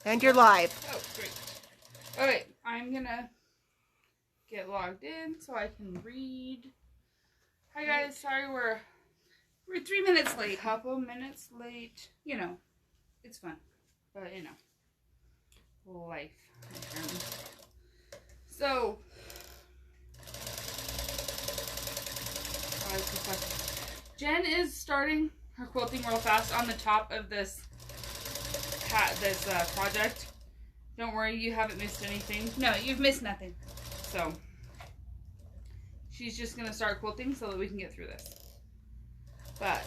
And you're live. Oh, great. Okay, I'm gonna get logged in so I can read. Hi guys, sorry we're 3 minutes late. a couple minutes late. You know, it's fun. But you know, life. So, Jen is starting her quilting real fast on the top of this project. Don't worry, you haven't missed anything. No, you've missed nothing. So, she's just going to start quilting so that we can get through this. But,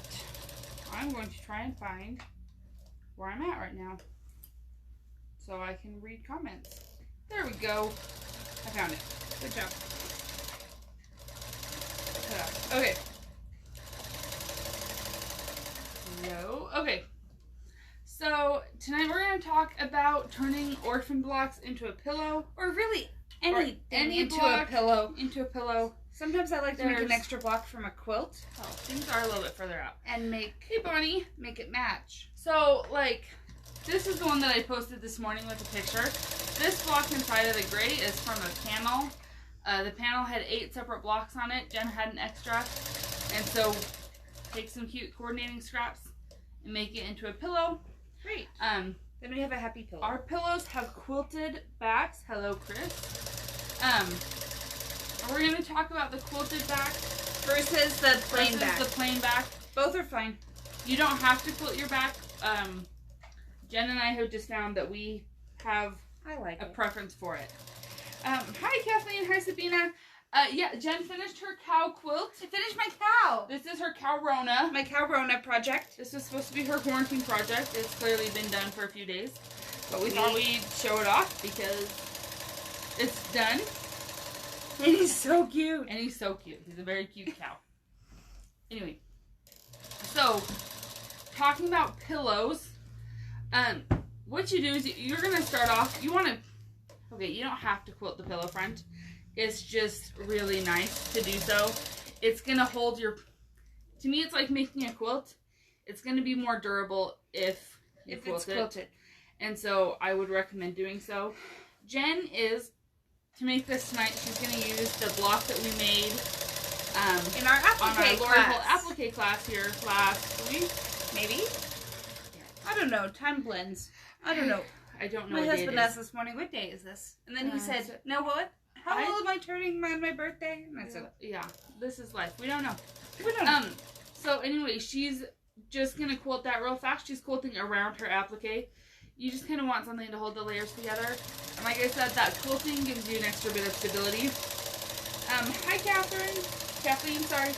I'm going to try and find where I'm at right now so I can read comments. There we go. I found it. Good job. Okay. No. Okay. So, tonight we're going to talk about turning orphan blocks into a pillow. Or really anything into a block pillow. Into a pillow. Sometimes I like to make an extra block from a quilt. Oh, things are a little bit further out. And Hey, Bonnie. make it match. So, like, this is the one that I posted this morning with the picture. This block inside of the gray is from a panel. The panel had 8 separate blocks on it. Jen had an extra. And so, take some cute coordinating scraps and make it into a pillow. Great. Then we have a happy pillow. Our pillows have quilted backs. Hello, Chris. We're going to talk about the quilted back versus the plain back. The plain back. Both are fine. You don't have to quilt your back. Jen and I have just found that we have a preference for it. Hi, Kathleen. Hi, Sabina. Yeah, Jen finished her cow quilt. I finished my cow. This is her cow Rona. My cow Rona project. This was supposed to be her quarantine project. It's clearly been done for a few days. But we thought we'd show it off because it's done. And he's so cute. And he's so cute. He's a very cute cow. Anyway. So, talking about pillows. What you do is you're going to start off. You want to... Okay, you don't have to quilt the pillow front. It's just really nice to do so. It's going to hold your... To me, it's like making a quilt. It's going to be more durable if you quilt it's quilted. And so I would recommend doing so. Jen is, to make this tonight, she's going to use the block that we made in our applique applique class here last week. Maybe? I don't know. Time blends. I don't know. I don't know. My husband asked this morning, what day is this? And then he said, no, what? How old am I turning on my birthday? And I said, yeah, this is life. We don't know. We don't know. So anyway, she's just going to quilt that real fast. She's quilting around her applique. You just kind of want something to hold the layers together. And like I said, that quilting gives you an extra bit of stability. Hi, Kathleen, sorry.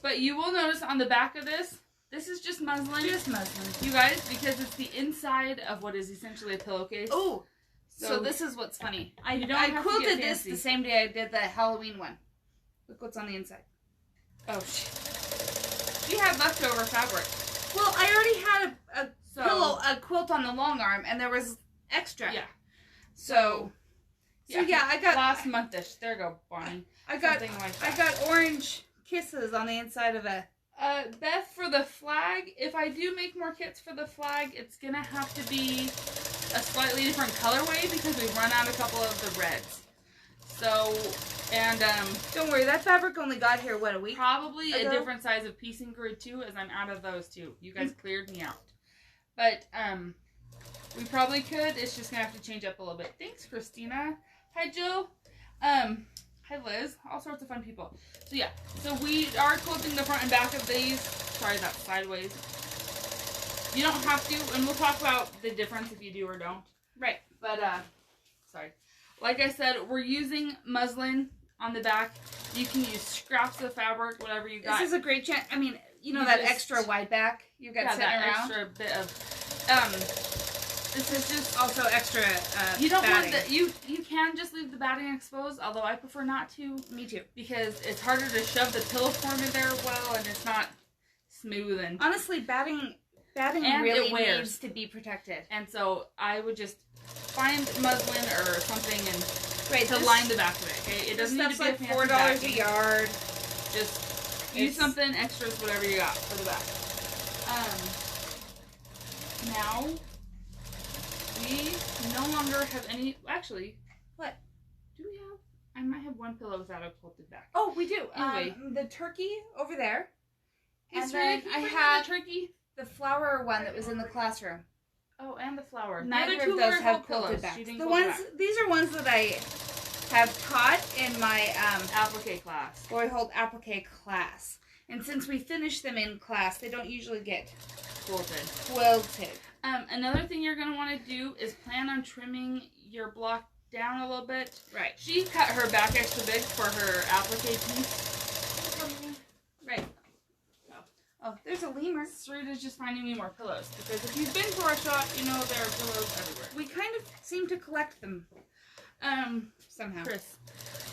But you will notice on the back of this is just muslin. Just muslin. You guys, because it's the inside of what is essentially a pillowcase. Oh, so this is what's funny. I quilted this the same day I did the Halloween one. Look what's on the inside. Oh, shit. You had leftover fabric. Well, I already had a quilt on the long arm, and there was extra. Yeah. So yeah, I got last month-ish. There you go, Bonnie. I got orange kisses on the inside of a. Beth, for the flag, if I do make more kits for the flag, it's gonna have to be a slightly different colorway because we've run out a couple of the reds. So, and don't worry, that fabric only got here a week. Probably a different size of piecing grid too, as I'm out of those too. You guys cleared me out, but we probably could. It's just gonna have to change up a little bit. Thanks, Christina. Hi, Jill. Hi, Liz. All sorts of fun people. So, yeah. So, we are quilting the front and back of these. Sorry, that's sideways. You don't have to, and we'll talk about the difference if you do or don't. Right. But, sorry. Like I said, we're using muslin on the back. You can use scraps of fabric, whatever you got. This is a great chance. I mean, you know that extra wide back you got sitting around? Extra bit of, this is just also extra you don't batting. want the you can just leave the batting exposed, although I prefer not to. Me too. Because it's harder to shove the pillow form in there well, and it's not smooth. And honestly, batting really needs to be protected. And so I would just find muslin or something and to line the back of it. Okay, it doesn't need to be like $4 a yard. Just use something extras, whatever you got for the back. Now we no longer have any. Actually, what do we have? I might have one pillow without a quilted back. Oh, we do. Anyway. The turkey over there. And then I have the turkey, the flower one that was in the classroom. Oh, and the flower. Neither of those have quilted backs. The ones, these are ones that I have taught in my applique class. Boyhold applique class. And since we finish them in class, they don't usually get quilted. Another thing you're going to want to do is plan on trimming your block down a little bit. Right. She cut her back extra big for her applique piece. Right. Oh, there's a lemur. Sarita's just finding me more pillows. Because if you've been to our shop, you know there are pillows everywhere. We kind of seem to collect them. Somehow. Chris.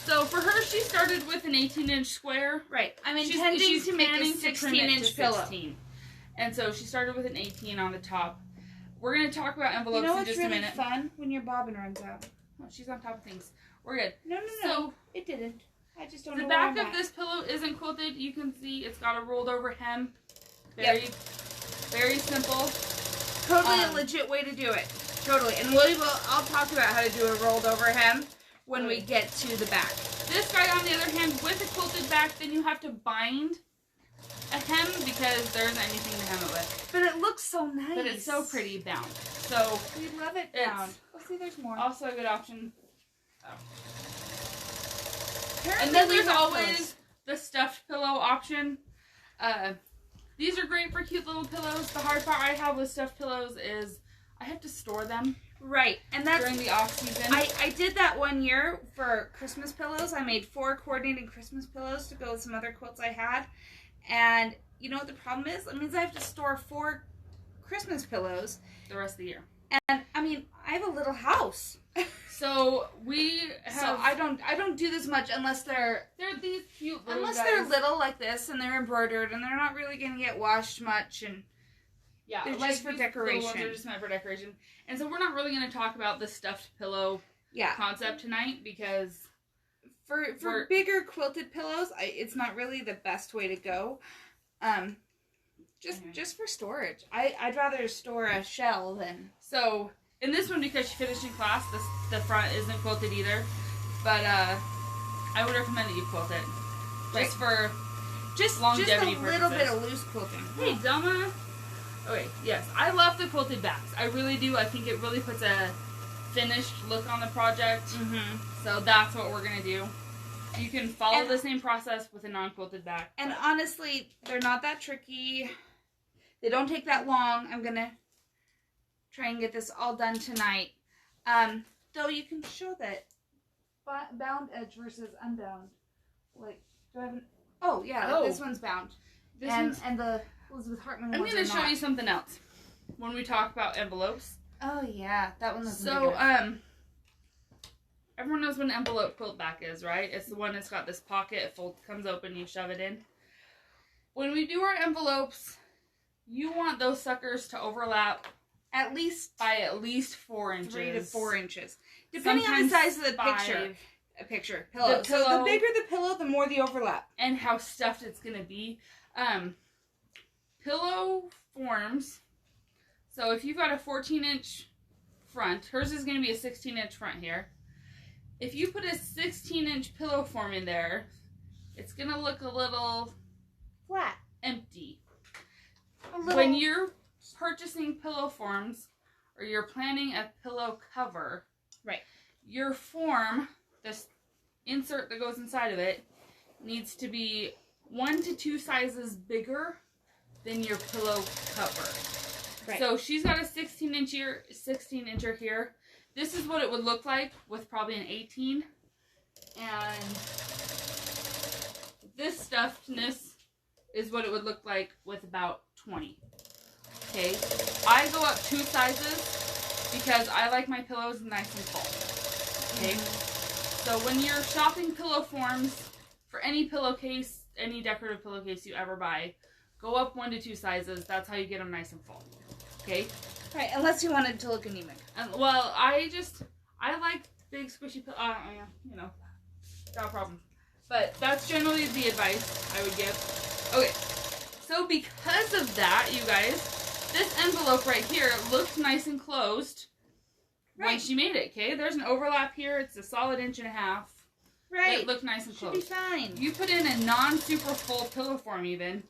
So for her, she started with an 18-inch square. Right. I'm intending to make a 16-inch pillow. And so she started with an 18 on the top. We're going to talk about envelopes in just a minute. You know what's really fun? When your bobbin runs out. Oh, she's on top of things. We're good. No. So, it didn't. I just don't know. The back of this pillow isn't quilted. You can see it's got a rolled over hem. Very simple. Totally a legit way to do it. Totally. And I'll talk about how to do a rolled over hem when we get to the back. This guy, on the other hand, with a quilted back, then you have to bind a hem because there isn't anything to hem it with. But it looks so nice. But it's so pretty bound. So we love it bound. Oh, see, there's more. Also a good option. Oh. Apparently and then there's always the stuffed pillow option. These are great for cute little pillows. The hard part I have with stuffed pillows is I have to store them. Right, and that's during the off season. I did that one year for Christmas pillows. I made 4 coordinating Christmas pillows to go with some other quilts I had. And you know what the problem is? It means I have to store 4 Christmas pillows the rest of the year. And I mean, I have a little house. So we have. So I don't do this much unless they're these cute little unless guys. they're little like this and they're embroidered and they're not really gonna get washed much and they're like just for decoration. Ones are just meant for decoration. And so we're not really gonna talk about the stuffed pillow concept tonight because for bigger quilted pillows, it's not really the best way to go. Just for storage. I'd rather store a shell than. So in this one, because she finished in class, the front isn't quilted either. But I would recommend that you quilt it. Just for longevity just a little bit of loose quilting. Hey, Dama. Okay, yes. I love the quilted backs. I really do. I think it really puts a finished look on the project. Mm-hmm. So that's what we're going to do. You can follow the same process with a non-quilted back. And honestly, they're not that tricky. They don't take that long. I'm going to try and get this all done tonight. Though you can show that bound edge versus unbound. Like, do I have an... Oh, yeah, this one's bound. And the Elizabeth Hartman I'm ones going are to show not. you something else when we talk about envelopes. Oh, yeah. That one was So, everyone knows what an envelope quilt back is, right? It's the one that's got this pocket. It comes open, you shove it in. When we do our envelopes, you want those suckers to overlap by at least 4 inches. 3 to 4 inches. Depending on the size of the picture. Pillow. So the bigger the pillow, the more the overlap. And how stuffed it's going to be. Pillow forms. So if you've got a 14-inch front, hers is going to be a 16-inch front here. If you put a 16-inch pillow form in there, it's going to look a little flat, empty. When you're purchasing pillow forms or you're planning a pillow cover, right? Your form, this insert that goes inside of it, needs to be 1 to 2 sizes bigger than your pillow cover. Right. So she's got a 16-incher here. This is what it would look like with probably an 18. And this stuffedness is what it would look like with about 20. Okay. I go up 2 sizes because I like my pillows nice and full. Okay. So when you're shopping pillow forms for any pillowcase, any decorative pillowcase you ever buy, go up 1 to 2 sizes. That's how you get them nice and full. Okay? Right, unless you wanted to look anemic. Well, I like big squishy pillows. You know, got a problem. But that's generally the advice I would give. Okay, so because of that, you guys, this envelope right here looks nice and closed. when she made it, okay? There's an overlap here. It's a solid 1.5 inches. Right. It looked nice and close. Should be fine. You put in a non-super full pillow form even,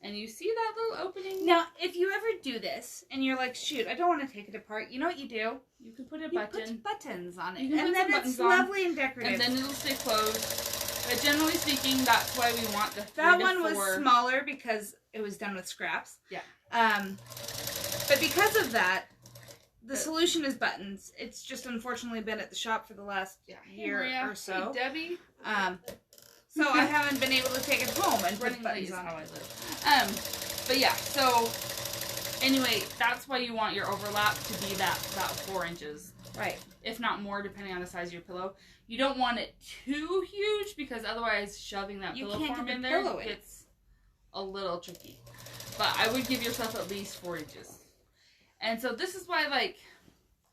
and you see that little opening? Now, if you ever do this, and you're like, shoot, I don't want to take it apart, you know what you do? You can put a button. You put buttons on it. You can and put then some it's buttons on, lovely and decorative. And then it'll stay closed. But generally speaking, that's why we want the 3 that to one 4. was smaller because it was done with scraps. Yeah. But because of that, the solution is buttons. It's just unfortunately been at the shop for the last year or so. Hey, Debbie. So I haven't been able to take it home and put Running buttons late is on. how I live. But yeah, so anyway, that's why you want your overlap to be that 4 inches. Right. If not more, depending on the size of your pillow. You don't want it too huge because otherwise shoving that pillow form in there gets a little tricky. But I would give yourself at least 4 inches. And so this is why, like,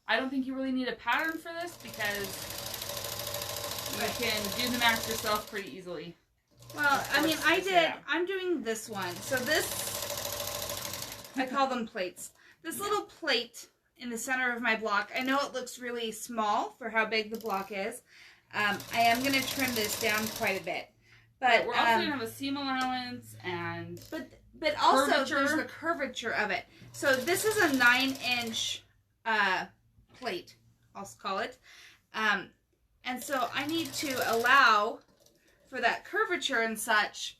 I don't think you really need a pattern for this because you can do the math yourself pretty easily. Well, I mean, I'm doing this one. So this, I call them plates. This little plate in the center of my block, I know it looks really small for how big the block is. I am going to trim this down quite a bit. But we're also going to have a seam allowance and But also curvature. There's the curvature of it. So this is a 9-inch plate, I'll call it. And so I need to allow for that curvature and such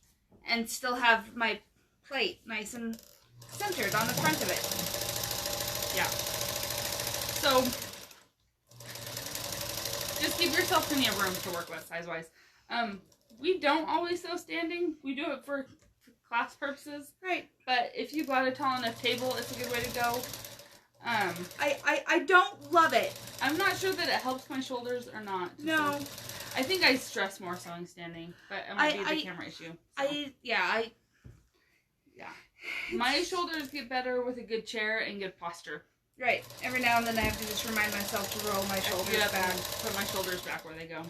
and still have my plate nice and centered on the front of it. Yeah. So just give yourself plenty of room to work with size-wise. We don't always sew standing. We do it for class purposes. Right. But if you've got a tall enough table, it's a good way to go. I don't love it. I'm not sure that it helps my shoulders or not. No. So I think I stress more sewing standing, but it might be the camera issue. So. Yeah. My shoulders get better with a good chair and good posture. Right. Every now and then I have to just remind myself to roll my shoulders back. And put my shoulders back where they go.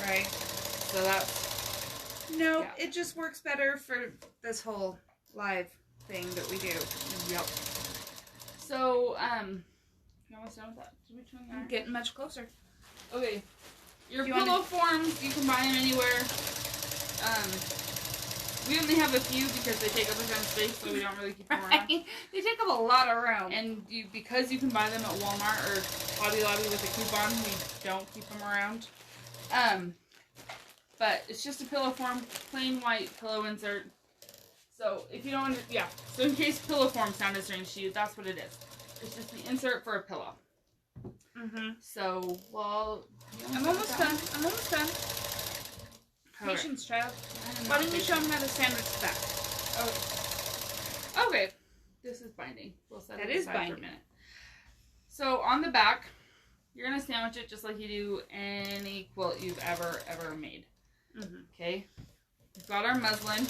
Right. So that's... No, yeah. It just works better for this whole live thing that we do. Yep. So, you almost done with that? I'm getting much closer. Okay. Your pillow forms, you can buy them anywhere. We only have a few because they take up a ton of space, so we don't really keep them around. They take up a lot of room. And because you can buy them at Walmart or Hobby Lobby with a coupon, we don't keep them around. But it's just a pillow form, plain white pillow insert. So if you don't, so in case pillow form sounded strange to you, that's what it is. It's just the insert for a pillow. So, well, I'm almost done. Okay. Patience, child. Why don't you show them how to sandwich the back? Okay. This is binding. We'll set it aside binding for a minute. So on the back, you're gonna sandwich it just like you do any quilt you've ever made. Okay. We've got our muslin.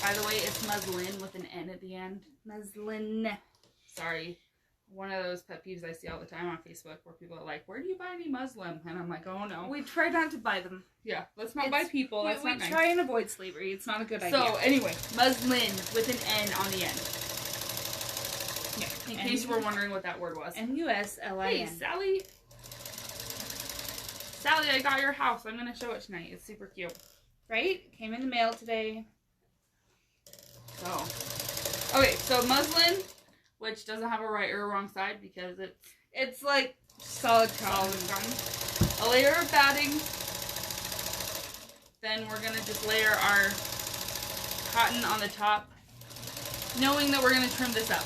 By the way, it's muslin with an N at the end. Muslin. Sorry. One of those pet peeves I see all the time on Facebook where people are like, where do you buy any muslin? And I'm like, oh no. We try not to buy them. Yeah, let's not buy people. That's not nice. We try and avoid slavery. It's not a good idea. So anyway, muslin with an N on the end. Yeah, in case you were wondering what that word was. M-U-S-L-I-N. Hey, Sally. Sally, I got your house. I'm going to show it tonight. It's super cute. Right? Came in the mail today. So, okay, so muslin, which doesn't have a right or a wrong side because it's like solid cotton. A layer of batting. Then we're going to just layer our cotton on the top, knowing that we're going to trim this up.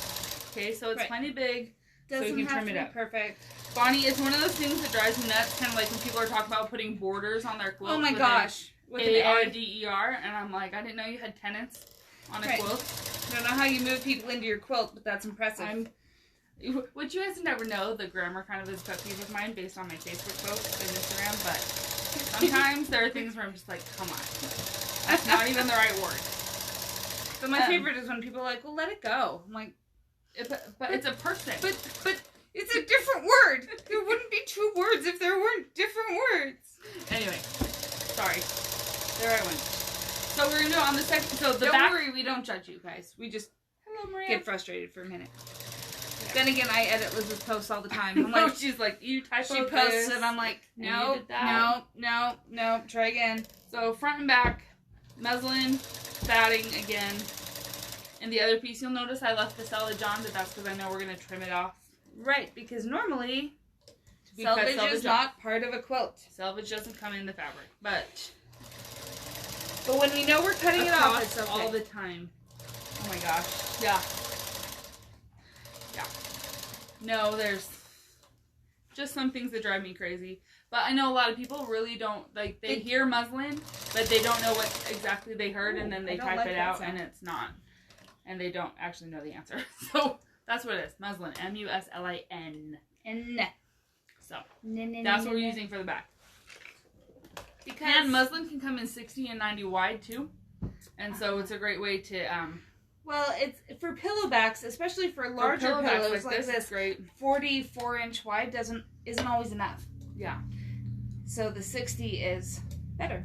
Okay, so it's plenty big, so you can trim it up. Perfect. Bonnie, it's one of those things that drives me nuts, kind of like when people are talking about putting borders on their quilt. Oh my gosh. With an A-R-D-E-R, and I'm like, I didn't know you had tenants on a quilt. I don't know how you move people into your quilt, but that's impressive. What you guys never know, the grammar kind of is pet peeve of mine based on my Facebook posts and Instagram, but sometimes there are things where I'm just like, come on. That's not even the right word. So my favorite is when people are like, well, let it go. I'm like, but it's a person. But it's a different word. There wouldn't be two words if there weren't different words. Anyway, sorry. There I went. So we're going to do it on the second. So the Don't worry, we don't judge you guys. We just Hello, Maria. get frustrated for a minute. Yeah. Then again, I edit Liz's posts all the time. I'm no, like, she's like, you type she posts it. I'm like, no, try again. So front and back, muslin, batting again. And the other piece, you'll notice I left the selvage on, but that's because I know we're going to trim it off. Right, because normally selvage is not part of a quilt. Selvage doesn't come in the fabric, but when we know we're cutting it off, it's okay. All the time. Oh my gosh. Yeah. Yeah. No, there's just some things that drive me crazy. But I know a lot of people really don't, like, they hear muslin, but they don't know what exactly they heard, and then they type it out, and it's not. And they don't actually know the answer. So that's what it is. Muslin. M-U-S-L-I-N. N. So that's what we're using for the back. And muslin can come in 60 and 90 wide too. And so it's a great way to well, it's for pillow backs, especially for larger pillows like this. Great. 44-inch wide isn't always enough. Yeah. So the 60 is better.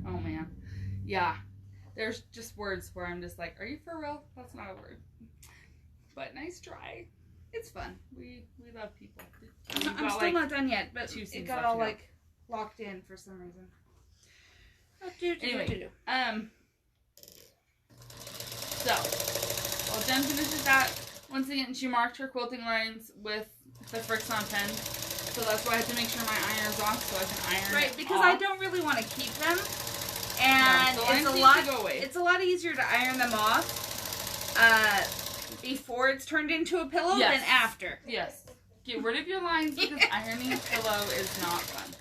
Oh man. Yeah. There's just words where I'm just like, are you for real? That's not a word. But nice try. It's fun. We love people. I'm still not done yet, but it got all like locked in for some reason. Anyway, so while Jen finishes that, once again she marked her quilting lines with the Frixion pen. So that's why I have to make sure my iron's off so I can iron. Right, because I don't really want to keep them. And it's a lot easier to iron them off before it's turned into a pillow than after. Yes. Get rid of your lines because ironing a pillow is not fun.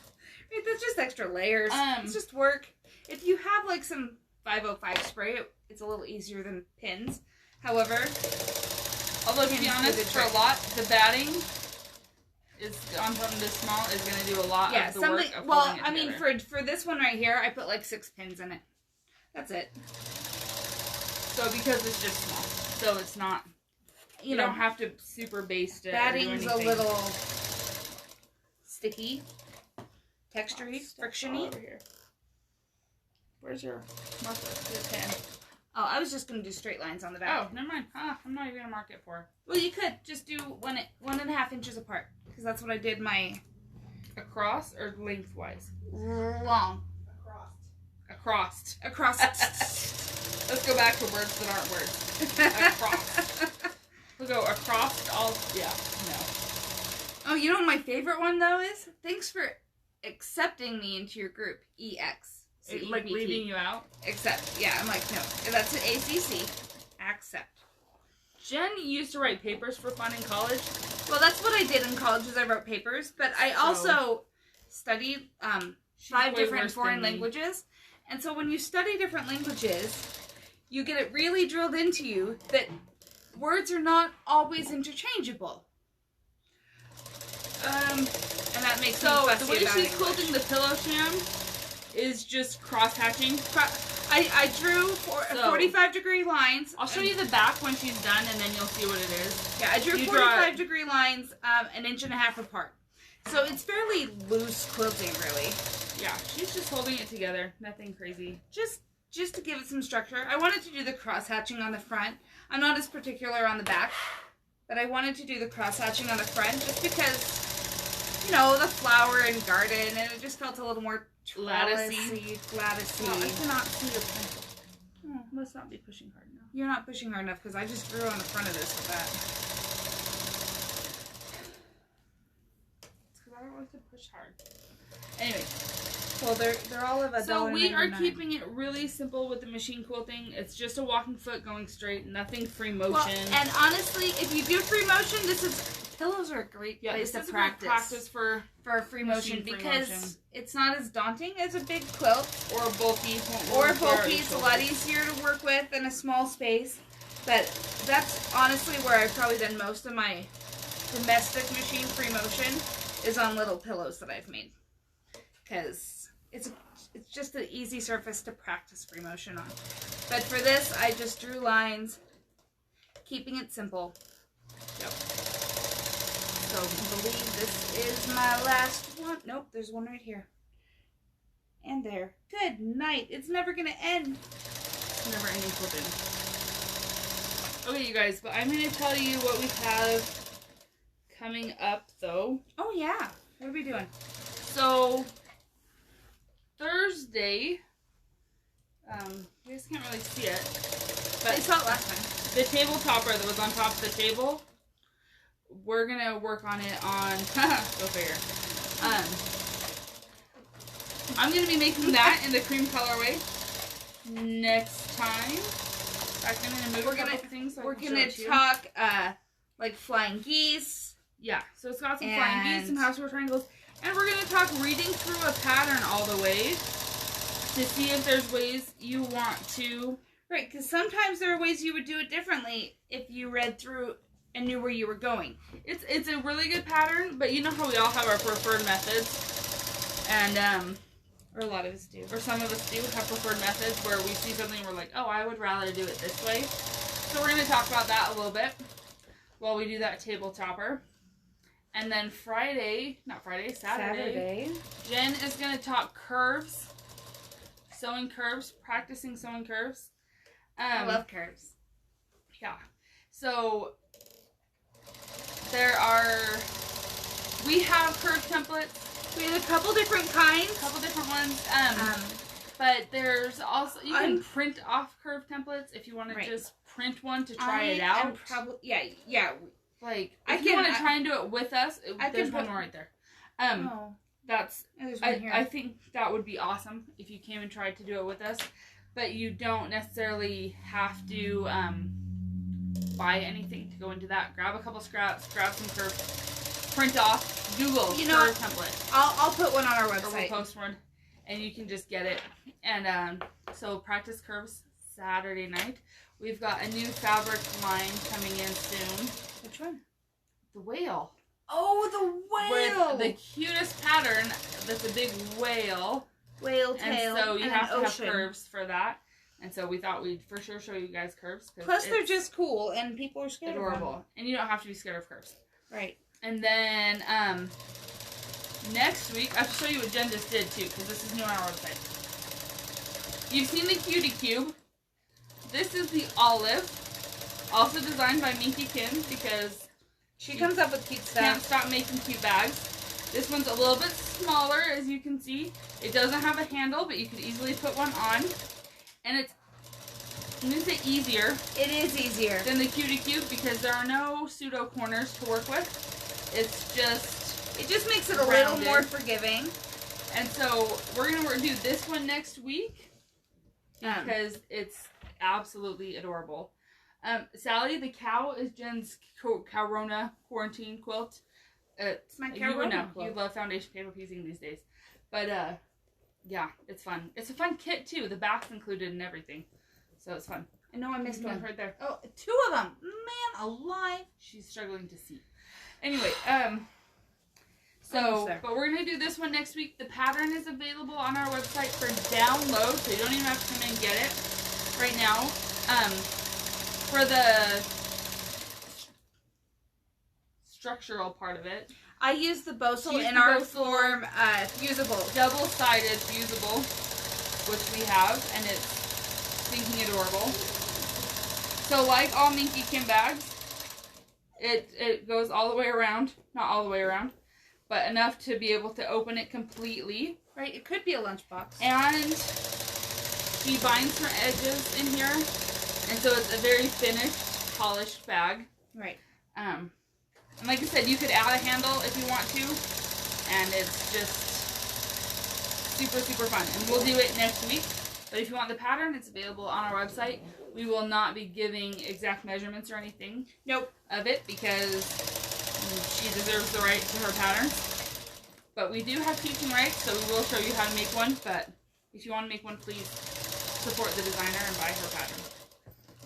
Right, that's just extra layers. It's just work. If you have like some 505 spray, it's a little easier than pins. However, although to be honest, for a lot, the batting is on something this small is going to do a lot of the work of holding it together. For this one right here, I put like 6 pins in it. That's it. So because it's just small, so it's not, you don't have to super baste it. Batting's a little sticky, textury, frictiony. Over here. Where's your marker? Your pen. Oh, I was just going to do straight lines on the back. Oh, never mind. I'm not even going to mark it for her. Well, you could just do 1.5 inches apart. Because that's what I did my... Across or lengthwise? Long. Across. Let's go back to words that aren't words. Across. We'll go across all... Yeah, no. Oh, you know what my favorite one, though, is? Thanks for accepting me into your group. EX. Like leaving you out? Accept. Yeah, I'm like, no. That's an ACC. Accept. Jen used to write papers for fun in college. Well, that's what I did in college, is I wrote papers. But I also studied 5 different foreign languages. And so when you study different languages, you get it really drilled into you that words are not always interchangeable. And that makes me fussy the way about she's English. quilting the pillow sham is just cross-hatching. I drew 45-degree lines. I'll show you the back when she's done, and then you'll see what it is. Yeah, I drew 45-degree lines 1.5 inches apart. So it's fairly loose quilting, really. Yeah, she's just holding it together. Nothing crazy. Just to give it some structure. I wanted to do the cross-hatching on the front. I'm not as particular on the back, but I wanted to do the cross-hatching on the front just because, you know, the flower and garden, and it just felt a little more latticey. Oh, I cannot see your pencil. Oh, must not be pushing hard enough. You're not pushing hard enough because I just drew on the front of this with that. It's because I don't like to push hard. Anyway. Well, they're all of $1.99. So we are keeping it really simple with the machine quilting. It's just a walking foot going straight, nothing free motion. Well, and honestly, if you do free motion, pillows are a great place to practice for free motion because it's not as daunting as a big quilt or a bulky. It's a lot easier to work with in a small space. But that's honestly where I've probably done most of my domestic machine free motion is on little pillows that I've made because it's just an easy surface to practice free motion on. But for this, I just drew lines, keeping it simple. Yep. So I believe this is my last one. Nope, there's one right here. And there. Good night. It's never going to end. It's never ending quilting. Okay, you guys, but I'm going to tell you what we have coming up, though. Oh, yeah. What are we doing? So, Thursday, you guys can't really see it, but I saw it last time. the table topper that was on top of the table, we're going to work on it on, go figure. I'm going to be making that in the cream colorway next time. I'm going to move a couple things so we're going to talk, like flying geese. Yeah, so it's got some flying geese, some house roll triangles, and we're going to talk reading through a pattern all the way to see if there's ways you want to. Right, because sometimes there are ways you would do it differently if you read through and knew where you were going. It's a really good pattern, but you know how we all have our preferred methods, and or a lot of us do, or some of us do have preferred methods where we see something and we're like, oh, I would rather do it this way. So we're going to talk about that a little bit while we do that table topper. And then Saturday, Jen is going to talk curves, sewing curves, practicing sewing curves. I love curves. Yeah. So we have curve templates. We have a couple different kinds. A couple different ones. But there's also, you can print off curve templates if you want to just print one to try it out. Yeah. Like, if you want to try and do it with us, there's one right there. I think that would be awesome if you came and tried to do it with us. But you don't necessarily have to buy anything to go into that. Grab a couple scraps, grab some curve, print off, Google curve template. I'll put one on our website. Or we'll post one, and you can just get it. And so practice curves Saturday night. We've got a new fabric line coming in soon. Which one? The whale. Oh, the whale! With the cutest pattern that's a big whale. Whale tail. And so you have to have curves for that. And so we thought we'd for sure show you guys curves. Plus they're just cool and people are scared adorable. of them. And you don't have to be scared of curves. Right. And then next week, I have to show you what Jen just did too, because this is new on our website. You've seen the Cutie Cube. This is the olive, also designed by Minky Kim, because she comes up with cute stuff. Can't stop making cute bags. This one's a little bit smaller, as you can see. It doesn't have a handle, but you could easily put one on. And it's, I'm going to say easier. It is easier than the Cutie Cube because there are no pseudo corners to work with. It's just, it just makes it a little more forgiving. And so we're going to do this one next week because it's absolutely adorable. Sally the cow is Jen's Corona quarantine quilt. It's my you would know. You love foundation paper piecing these days. But yeah, it's fun. It's a fun kit too. The back's included and everything. So it's fun. I know I missed one right there. Oh, 2 of them. Man alive. She's struggling to see. Anyway, but we're going to do this one next week. The pattern is available on our website for download, so you don't even have to come in and get it right now. For the structural part of it, I use the Bosal in our form fusible. Double-sided fusible, which we have, and it's stinking adorable. So like all Minky Kim bags, it goes all the way around. Not all the way around, but enough to be able to open it completely. Right, it could be a lunchbox. And she binds her edges in here, and so it's a very finished, polished bag. Right. And like I said, you could add a handle if you want to, and it's just super, super fun. And we'll do it next week. But if you want the pattern, it's available on our website. We will not be giving exact measurements or anything of it because she deserves the right to her pattern. But we do have teaching rights, so we will show you how to make one. But if you want to make one, please support the designer and buy her pattern.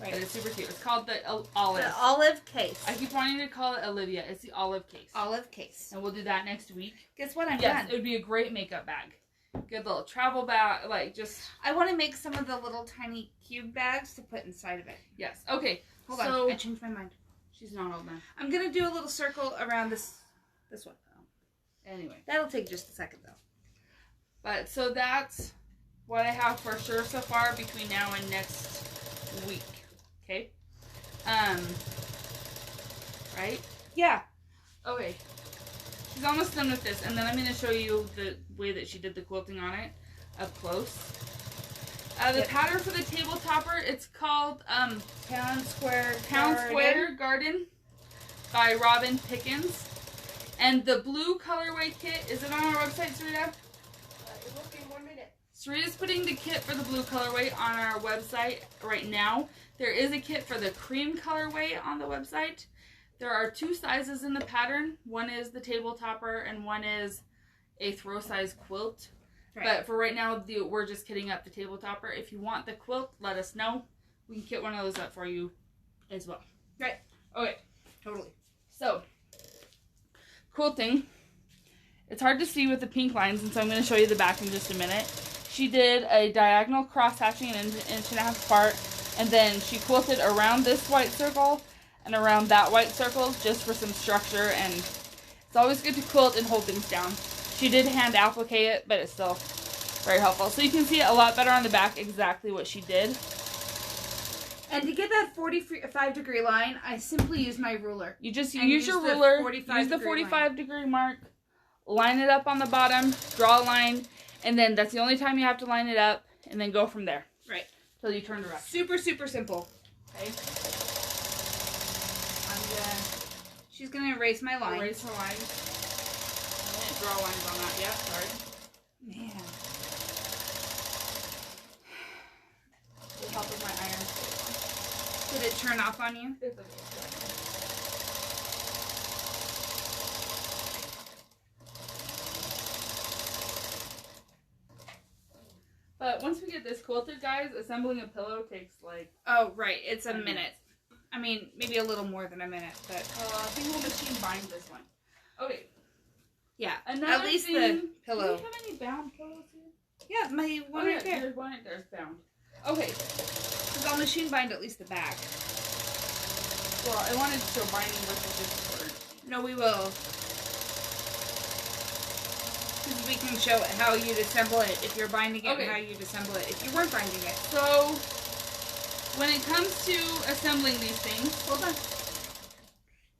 Right. But it's super cute. It's called the olive. The olive case. I keep wanting to call it Olivia. It's the olive case. Olive case. And we'll do that next week. Guess what? I'm done. It would be a great makeup bag. Good little travel bag. Like, just... I want to make some of the little tiny cube bags to put inside of it. Yes. Okay. Hold on. I changed my mind. She's not old now. I'm going to do a little circle around this one. Anyway. That'll take just a second, though. But, so that's what I have for sure so far between now and next week. Okay? Right? Yeah. Okay. She's almost done with this, and then I'm going to show you the way that she did the quilting on it up close. The pattern for the table topper, it's called Town Square Garden by Robin Pickens. And the blue colorway kit, is it on our website, Sarita? It will be in 1 minute. Sarita's putting the kit for the blue colorway on our website right now. There is a kit for the cream colorway on the website. There are 2 sizes in the pattern. One is the table topper and one is a throw size quilt. Right. But for right now, we're just kitting up the table topper. If you want the quilt, let us know. We can kit one of those up for you as well. Right. Okay. Totally. So, quilting. It's hard to see with the pink lines, and so I'm going to show you the back in just a minute. She did a diagonal cross hatching an inch and a half apart, and then she quilted around this white circle and around that white circle just for some structure, and it's always good to quilt and hold things down. She did hand applique it, but it's still very helpful. So you can see a lot better on the back exactly what she did. And to get that 45-degree line, I simply use my ruler. You just use your ruler, use the 45-degree mark, line it up on the bottom, draw a line, and then that's the only time you have to line it up, and then go from there. Right. Till you turn it around. Super, super simple. Okay. She's going to erase my line. Erase her line. I didn't draw lines on that yet, sorry. Man. With help of my iron. Did it turn off on you? It's okay. But once we get this quilted, guys, assembling a pillow takes like... Oh, right. It's a minute. I mean, maybe a little more than a minute, but... I think we'll machine bind this one. Okay. Yeah. Another at least thing, the pillow. Do we have any bound pillows here? Yeah, my one right there. There's one right there. It's bound. Okay. Because I'll machine bind at least the back. Well, I wanted to show binding versus just cord. No, we will. Because we can show how you'd assemble it if you're binding it and how you'd assemble it if you weren't binding it. So, when it comes to assembling these things... Hold on.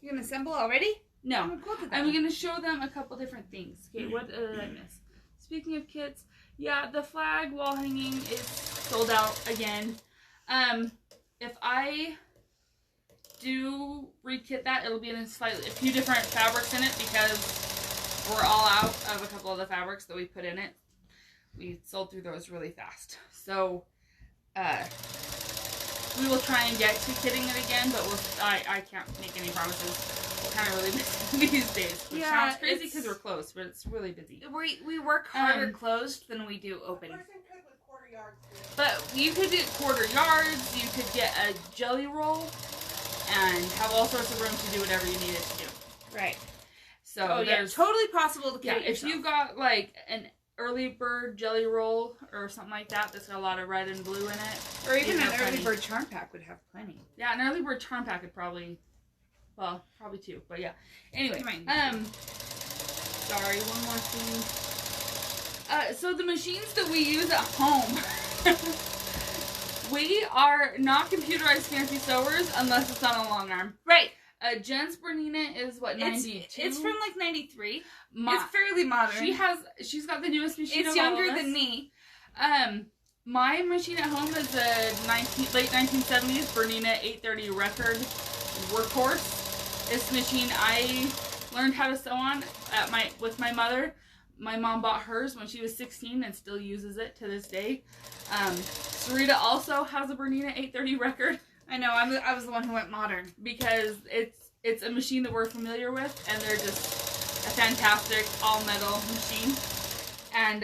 You're going to assemble already? No. I'm going to show them a couple different things. Okay, what did I miss? Speaking of kits, yeah, the flag wall hanging is sold out again. If I do re-kit that, it'll be in a few different fabrics in it because we're all out of a couple of the fabrics that we put in it. We sold through those really fast. So, we will try and get to kitting it again, but I can't make any promises. We're kind of really busy these days. Which sounds crazy because we're closed, but it's really busy. We work harder closed than we do open. But you could get quarter yards, you could get a jelly roll, and have all sorts of room to do whatever you needed to do. Right. So there's totally possible to kit it if you got like an early bird jelly roll or something like that that's got a lot of red and blue in it. Or even an early bird charm pack would have plenty. Yeah, an early bird charm pack would probably, well, probably 2, but yeah. Anyway, sorry, one more thing. So the machines that we use at home, we are not computerized fancy sewers unless it's on a long arm. Right. Jen's Bernina is what, 92? It's from like 93. It's fairly modern. She's got the newest machine. It's younger than me. My machine at home is a late 1970s Bernina 830 record workhorse. This machine I learned how to sew on with my mother. My mom bought hers when she was 16 and still uses it to this day. Sarita also has a Bernina 830 record. I know, I was the one who went modern. Because it's a machine that we're familiar with, and they're just a fantastic all-metal machine. And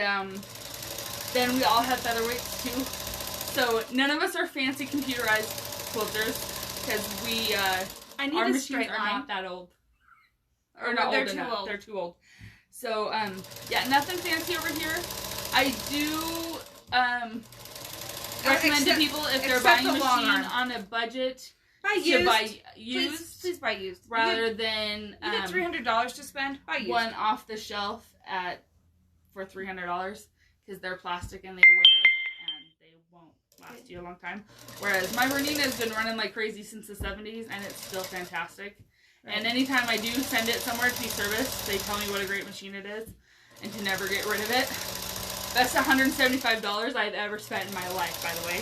then we all have featherweights too. So none of us are fancy computerized quilters, because our machines are not that old. Or not old enough. They're too old. So, yeah, nothing fancy over here. I do recommend to people if they're buying a machine on a budget to buy used. Please buy used. Rather than you get $300 to spend. Buy used. One off the shelf for $300 because they're plastic and they wear and they won't last you a long time. Whereas my Bernina has been running like crazy since the 70s, and it's still fantastic. Right. And anytime I do send it somewhere to be serviced, they tell me what a great machine it is, and to never get rid of it. That's $175 I've ever spent in my life, by the way.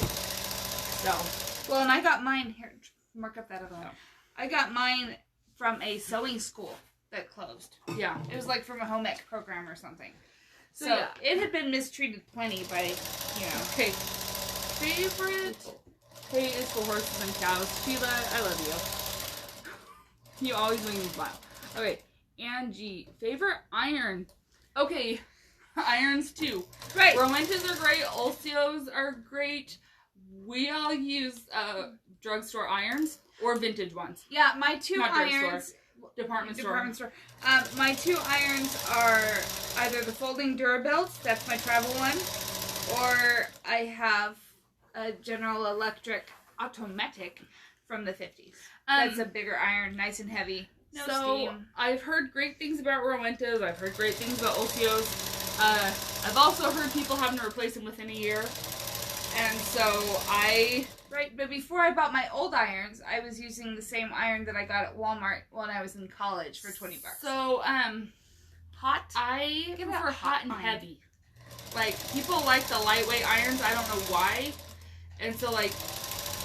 So, well, and I got mine here. Mark up that other one. I got mine from a sewing school that closed. Yeah, it was like from a home ec program or something. So yeah, it had been mistreated plenty by, you know. Okay, favorite hay is for horses and cows. Sheila, I love you. You always make me smile. Okay, Angie, favorite iron. Okay, irons too. Right. Rowentas are great. Ulcios are great. We all use drugstore irons or vintage ones. Yeah, my two Not irons. Department store. My two irons are either the folding Durabuilt, that's my travel one, or I have a General Electric automatic from the 50s. That's a bigger iron, nice and heavy. No steam. I've heard great things about Rowentas. I've heard great things about Ulcios. I've also heard people having to replace them within a year. And so but before I bought my old irons, I was using the same iron that I got at Walmart when I was in college for $20. So, hot? I prefer hot and heavy. Like, people like the lightweight irons, I don't know why. And so, like,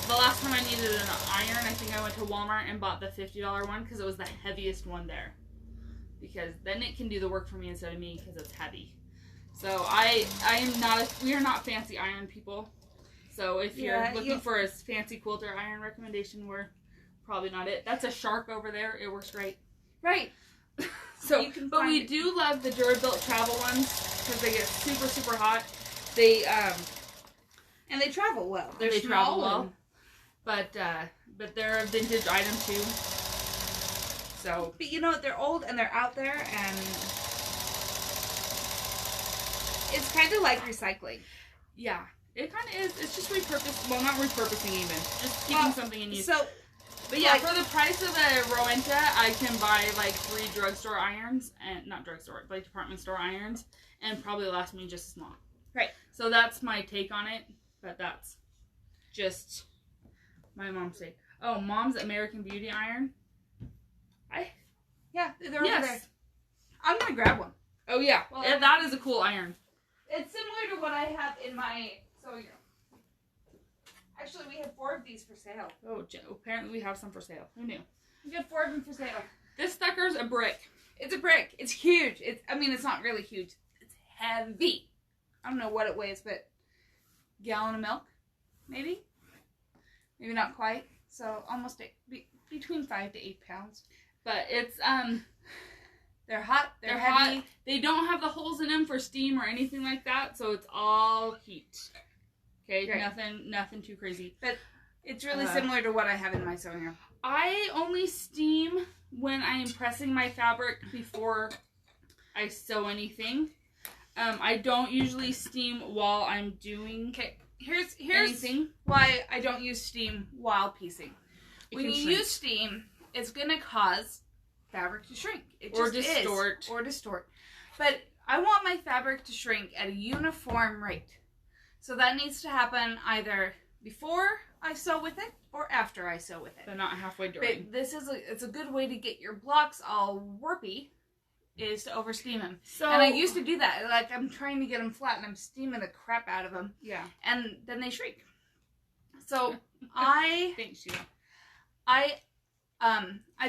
the last time I needed an iron, I think I went to Walmart and bought the $50 one because it was the heaviest one there. Because then it can do the work for me instead of me because it's heavy. So, we are not fancy iron people. So if you're looking for a fancy quilter iron recommendation, we're probably not it. That's a Shark over there. It works great. Right. So, but we do love the Durabuilt travel ones because they get super, super hot. They and they travel well. They travel well. But they're a vintage item too. So, but you know what? They're old and they're out there, and it's kind of like recycling. Yeah. It kind of is. It's just repurposed. Well, not repurposing even. Just keeping something in use. So, but yeah, like, for the price of a Rowenta, I can buy like 3 drugstore irons, and not drugstore, like department store irons, and probably last me just as long. Right. So that's my take on it. But that's just my mom's take. Oh, Mom's American Beauty iron. Yeah, they're over there. I'm gonna grab one. Oh yeah, well, that is a cool iron. It's similar to what I have in my sewing room. Actually, we have 4 of these for sale. Oh, apparently we have some for sale. Who knew? We have 4 of them for sale. This sucker's a brick. It's a brick. It's huge. It's not really huge. It's heavy. I don't know what it weighs, but a gallon of milk, maybe? Maybe not quite. So almost between 5 to 8 pounds. But it's they're hot. They're heavy. Hot. They don't have the holes in them for steam or anything like that, so it's all heat. Okay, great. Nothing too crazy. But it's really similar to what I have in my sewing room. I only steam when I am pressing my fabric before I sew anything. I don't usually steam while I'm doing. Okay, here's anything. Why I don't use steam while piecing. When you use steam, it's gonna cause fabric to shrink. Or distort. But I want my fabric to shrink at a uniform rate. So that needs to happen either before I sew with it or after I sew with it. But not halfway during. But it's a good way to get your blocks all warpy is to over steam them. So, and I used to do that. Like, I'm trying to get them flat and I'm steaming the crap out of them. Yeah. And then they shrink. So Thanks, Sheila. I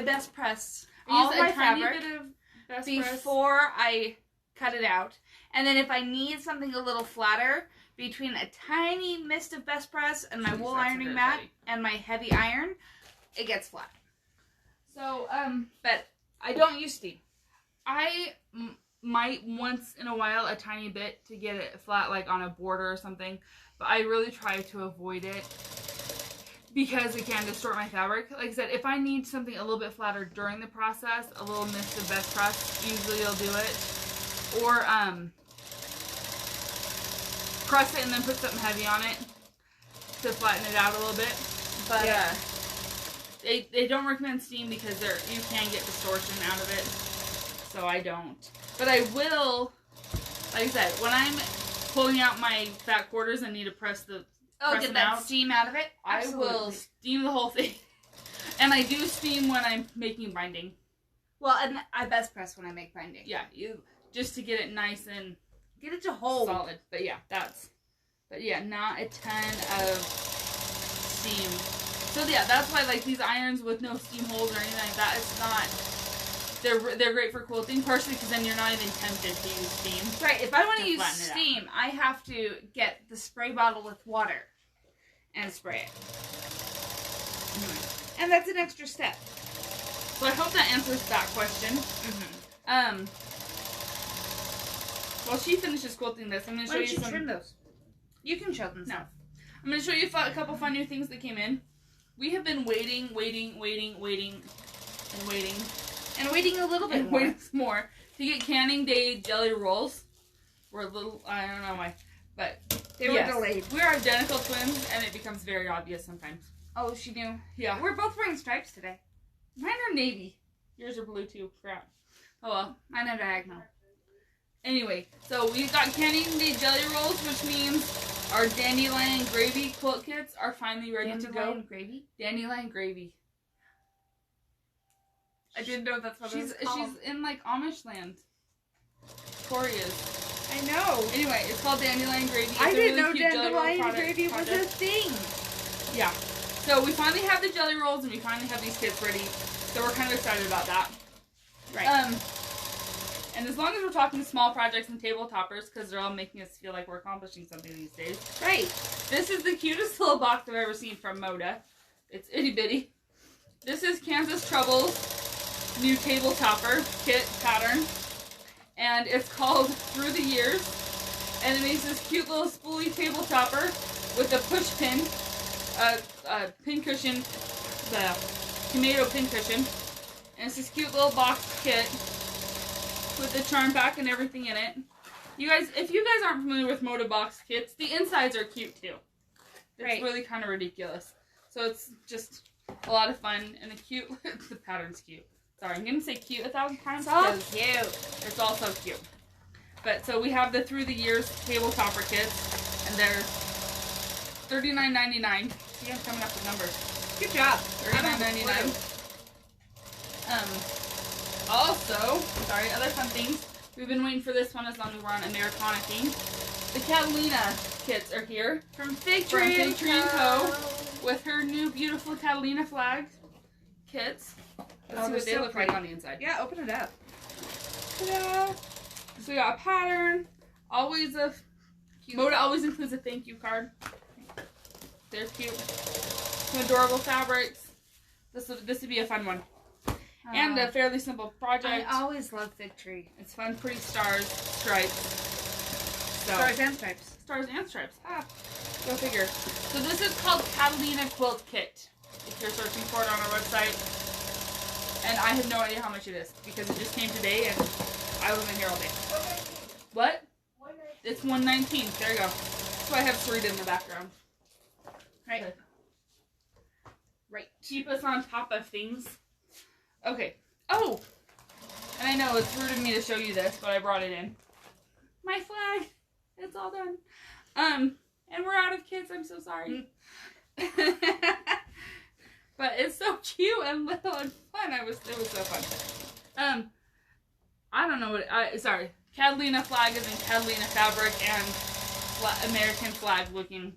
best press all my fabric before I cut it out. And then if I need something a little flatter, between a tiny mist of best press and my wool ironing mat and my heavy iron, it gets flat. So, but I don't use steam. I might once in a while a tiny bit to get it flat, like on a border or something, but I really try to avoid it because it can distort my fabric. Like I said, if I need something a little bit flatter during the process, a little mist of best press, usually I'll do it. Or press it and then put something heavy on it to flatten it out a little bit. But yeah, they don't recommend steam because you can get distortion out of it. So I don't. But I will, like I said, when I'm pulling out my fat quarters and need to press the Oh, press get them that out. steam out of it? I will steam the whole thing. And I do steam when I'm making binding. Well, and I best press when I make binding. Yeah, just to get it nice and Get it to hold. solid. But yeah, not a ton of steam. So yeah, that's why like these irons with no steam holes or anything like that, it's not. They're great for quilting, partially because then you're not even tempted to use steam. Right, if I want to use flatten it out. steam, I have to get the spray bottle with water and spray it. And that's an extra step. So I hope that answers that question. While she finishes quilting this, I'm going to show Why you don't you some. trim those? You can show them No. stuff. I'm going to show you a couple fun new things that came in. We have been waiting, and waiting a little bit and more. waiting some more to get Canning Day jelly rolls. We're a little, I don't know why, but They were delayed. We are identical twins, and it becomes very obvious sometimes. Oh, she knew. Yeah. We're both wearing stripes today. Mine are navy. Yours are blue too. Crap. Oh well. Mine are diagonal. Anyway, so we got Canning Day jelly rolls, which means our dandelion gravy quilt kits are finally ready to go. Dandelion gravy? Dandelion gravy. I didn't know that's what it was called. She's in like Amish land. Corey is. I know. Anyway, it's called dandelion gravy. It's I a didn't really know cute jelly roll dandelion gravy was a project. thing. Yeah. So we finally have the jelly rolls and we finally have these kits ready. So we're kind of excited about that. Right. And as long as we're talking small projects and table toppers, because they're all making us feel like we're accomplishing something these days. Right. This is the cutest little box I've ever seen from Moda. It's itty bitty. This is Kansas Trouble's new table topper kit pattern. And it's called Through the Years. And it makes this cute little spoolie table topper with a push pin, pin cushion, the tomato pin cushion. And it's this cute little box kit with the charm pack and everything in it. You guys, if you guys aren't familiar with Moda box kits, the insides are cute too. It's really kind of ridiculous. So it's just a lot of fun and a cute, the pattern's cute. Sorry, I'm going to say cute 1,000 times. So cute. It's all so cute. But so we have the Through the Years table topper kits, and they're $39.99. See, I'm coming up with numbers. Good job. $39.99. Also, sorry, other fun things. We've been waiting for this one as long as we're on Americana theme. The Catalina kits are here From Fig from Tree Fig Tree and Co. with her new beautiful Catalina flag kits. Let's see what they look like on the inside. Yeah, open it up. Ta-da! So we got a pattern. Always a Moda always includes a thank you card. They're cute. Some adorable fabrics. This would be a fun one. And a fairly simple project. I always love Fig Tree. It's fun, pretty stars, stripes. So, Stars and stripes. Stars and stripes. Go figure. So this is called Catalina Quilt Kit. If you're searching for it on our website. And I have no idea how much it is because it just came today and I wasn't here all day. What? It's $119. There you go. So I have Sarita in the background. Right. Okay. Right. Keep us on top of things. Okay. Oh! And I know it's rude of me to show you this, but I brought it in. My flag. It's all done. And we're out of kits. I'm so sorry. But it's so cute and little and fun. It was so fun. I don't know what sorry. Catalina flag is in Catalina fabric and American flag looking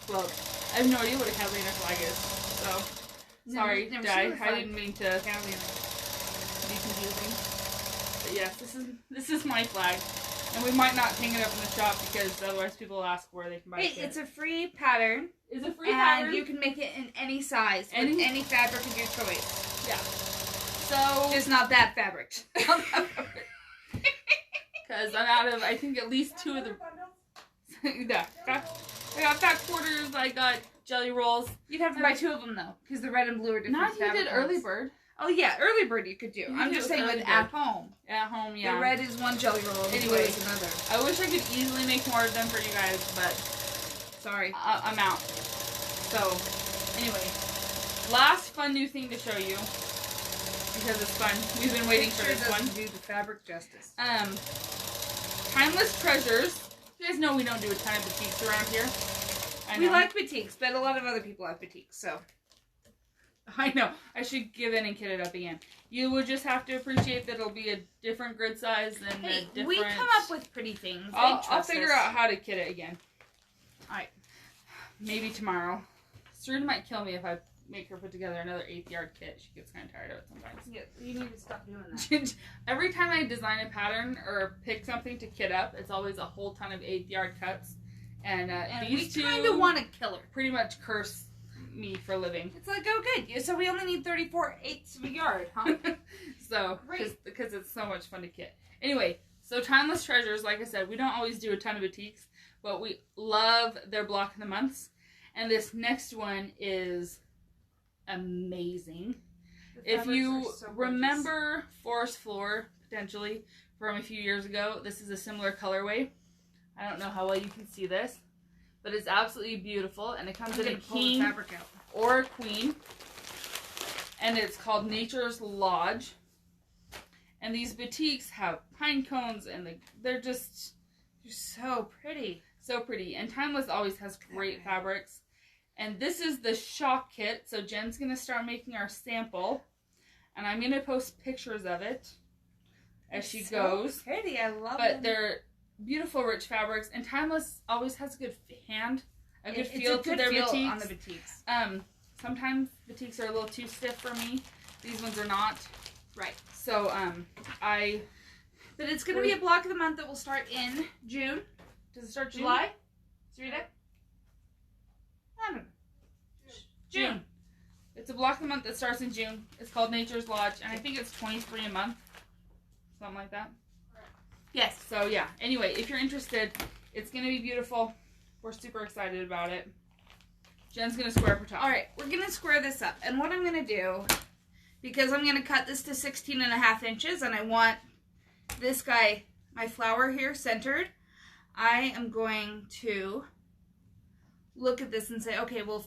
quilt. I have no idea what a Catalina flag is. So sorry, never Di. seen a flag. I didn't mean to be confusing. But yes, this is my flag. And we might not hang it up in the shop because otherwise people will ask where they can buy it. Hey, it's a free pattern. It's a free pattern. And you can make it in any size with any fabric of your choice. Yeah. So Just not that fabric. Because I'm out of, I think, at least 2 of the... Yeah. I got fat quarters, I got jelly rolls. You'd have to buy 2 of them, though, because the red and blue are different Not if you fabric did early ones. bird. Oh, yeah, early bird you could do. I'm just saying with at home. At home, yeah. The red is one jelly roll, the blue is another. I wish I could easily make more of them for you guys, but... Sorry. I'm out. So, anyway. Last fun new thing to show you. Because it's fun. We've been waiting for this one. Do the fabric justice. Timeless Treasures. You guys know we don't do a ton of boutiques around here. We like batiks, but a lot of other people like batiks, so. I know. I should give in and kit it up again. You would just have to appreciate that it'll be a different grid size and a different... we come up with pretty things. I'll figure out how to kit it again. Alright. Maybe tomorrow. Serena might kill me if I make her put together another 8th yard kit. She gets kind of tired of it sometimes. Yeah, you need to stop doing that. Every time I design a pattern or pick something to kit up, it's always a whole ton of 8th yard cuts. And these two kind of want to kill her. Pretty much curse me for living. It's like, oh good, so we only need 34/8 of a yard, huh? So, because it's so much fun to kit. Anyway, so Timeless Treasures, like I said, we don't always do a ton of boutiques, but we love their block of the months. And this next one is amazing. If you remember Forest Floor, potentially, from a few years ago, this is a similar colorway. I don't know how well you can see this, but it's absolutely beautiful, and it comes in a king or a queen, and it's called Nature's Lodge. And these boutiques have pine cones, and they're so pretty. So pretty. And Timeless always has great fabrics. And this is the shop kit, so Jen's going to start making our sample, and I'm going to post pictures of it as she goes. Pretty, I love it. But they're beautiful, rich fabrics, and Timeless always has a good feel to their boutiques. On the boutiques. Sometimes boutiques are a little too stiff for me. These ones are not. Right. So, But it's going to be a block of the month that will start in June. Does it start June? July? Sarita? I don't know. June. It's a block of the month that starts in June. It's called Nature's Lodge, and I think it's $23 a month. Something like that. Yes. So, yeah. Anyway, if you're interested, it's going to be beautiful. We're super excited about it. Jen's going to square up her top. All right. We're going to square this up. And what I'm going to do, because I'm going to cut this to 16.5 inches, and I want this guy, my flower here, centered, I am going to look at this and say, okay, well,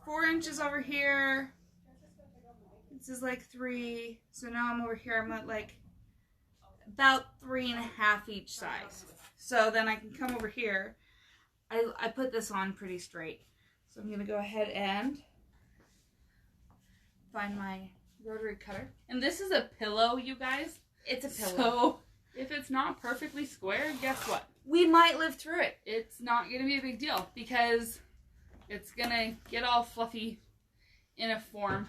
4 inches over here. This is like 3. So now I'm over here. I'm at like about 3.5 each size. So then I can come over here. I put this on pretty straight. So I'm going to go ahead and find my rotary cutter. And this is a pillow, you guys. It's a pillow. So if it's not perfectly square, guess what? We might live through it. It's not going to be a big deal because it's going to get all fluffy in a form.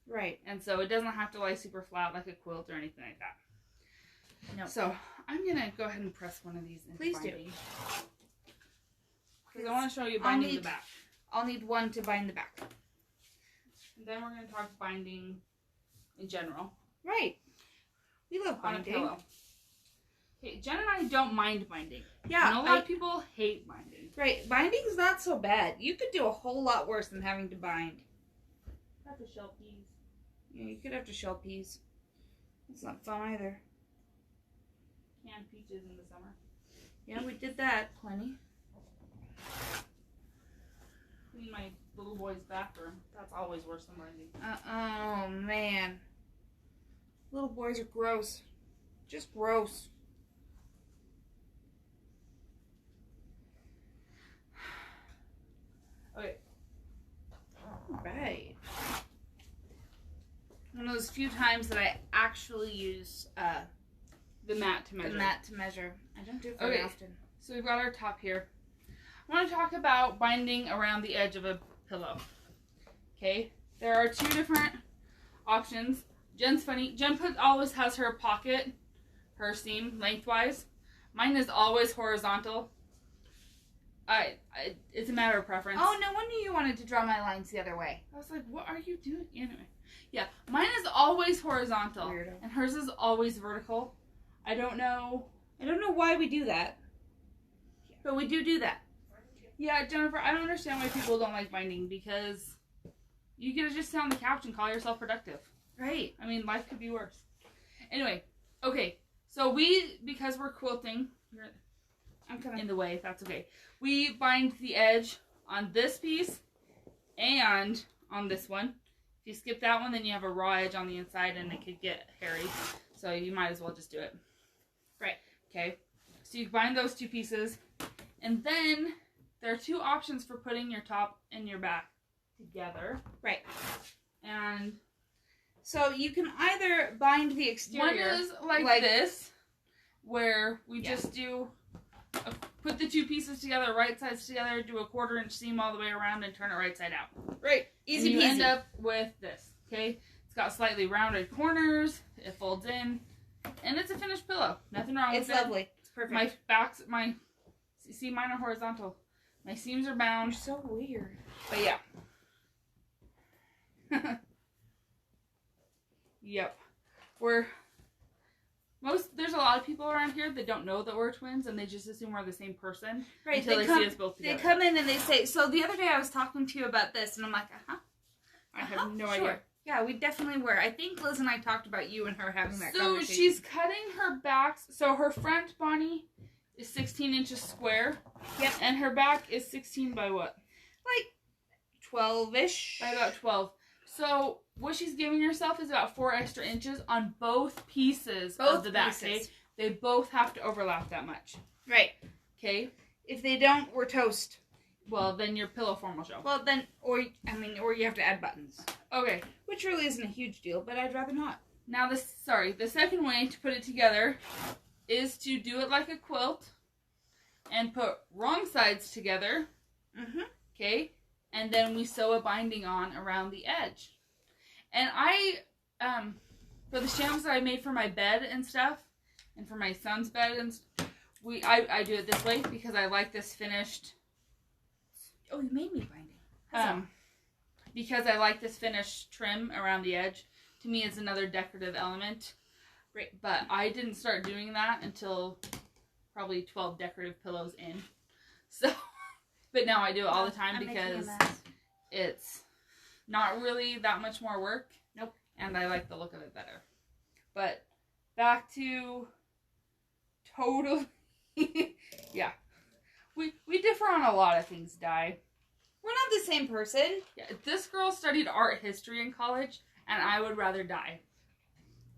Right. And so it doesn't have to lie super flat like a quilt or anything like that. No. So I'm going to go ahead and press one of these into Please binding. do. Because I want to show you binding the back. I'll need one to bind the back. And then we're going to talk binding in general. Right. We love binding. On a pillow. Okay, Jen and I don't mind binding. Yeah. And a lot of people hate binding. Right. Binding's not so bad. You could do a whole lot worse than having to bind. Have to shell peas. Yeah, you could have to shell peas. That's not fun either. Canned peaches in the summer. Yeah, we did that plenty. Clean my little boy's bathroom. That's always worse than binding. Oh, man. Little boys are gross. Just gross. Okay. Alright. One of those few times that I actually use the mat to measure. The mat to measure. I don't do it very often. So we've got our top here. I want to talk about binding around the edge of a pillow. Okay. There are 2 different options. Jen's funny. Jen always has her pocket, her seam lengthwise. Mine is always horizontal. It's a matter of preference. Oh, no wonder you wanted to draw my lines the other way. I was like, what are you doing? Anyway. Yeah, mine is always horizontal. Weirdo. And hers is always vertical. I don't know why we do that. But we do that. Yeah, Jennifer, I don't understand why people don't like binding, because you could just sit on the couch and call yourself productive. Right. I mean, life could be worse. Anyway, okay. So because we're quilting, I'm kind of in the way, if that's okay. We bind the edge on this piece and on this one. If you skip that one, then you have a raw edge on the inside and it could get hairy. So you might as well just do it. Right. Okay. So you bind those 2 pieces. And then there are two options for putting your top and your back together. Right. And so you can either bind the exterior. One is like this, where we just put the two pieces together, right sides together, do a 1/4 inch seam all the way around, and turn it right side out. Right. Easy peasy. You end up with this, okay? It's got slightly rounded corners, it folds in, and it's a finished pillow. Nothing wrong with it. It's lovely. It's perfect. See, mine are horizontal. My seams are bound. You're so weird. But yeah. Yep. There's a lot of people around here that don't know that we're twins, and they just assume we're the same person. Right. Until they see us both together. They come in and they say, so the other day I was talking to you about this, and I'm like, I have no idea. Yeah, we definitely were. I think Liz and I talked about you and her having that conversation. So she's cutting her backs. So her front body is 16 inches square. Yep. And her back is 16 by what? Like 12-ish. By about 12. So what she's giving herself is about 4 extra inches on both pieces of the back. Okay? They both have to overlap that much. Right. Okay? If they don't, we're toast. Well, then your pillow form will show. Well, then, or you have to add buttons. Okay. Which really isn't a huge deal, but I'd rather not. Now, the second way to put it together is to do it like a quilt and put wrong sides together. Mm-hmm. Okay? And then we sew a binding on around the edge. And for the shams that I made for my bed and stuff, and for my son's bed, and I do it this way because I like this finished. Oh, you made me binding. Because I like this finished trim around the edge. To me, it's another decorative element. Right. But I didn't start doing that until probably 12 decorative pillows in. So, but now I do it all the time because it's not really that much more work. Nope. And I like the look of it better. But back to totally, yeah. We differ on a lot of things, Di. We're not the same person. Yeah, this girl studied art history in college, and I would rather die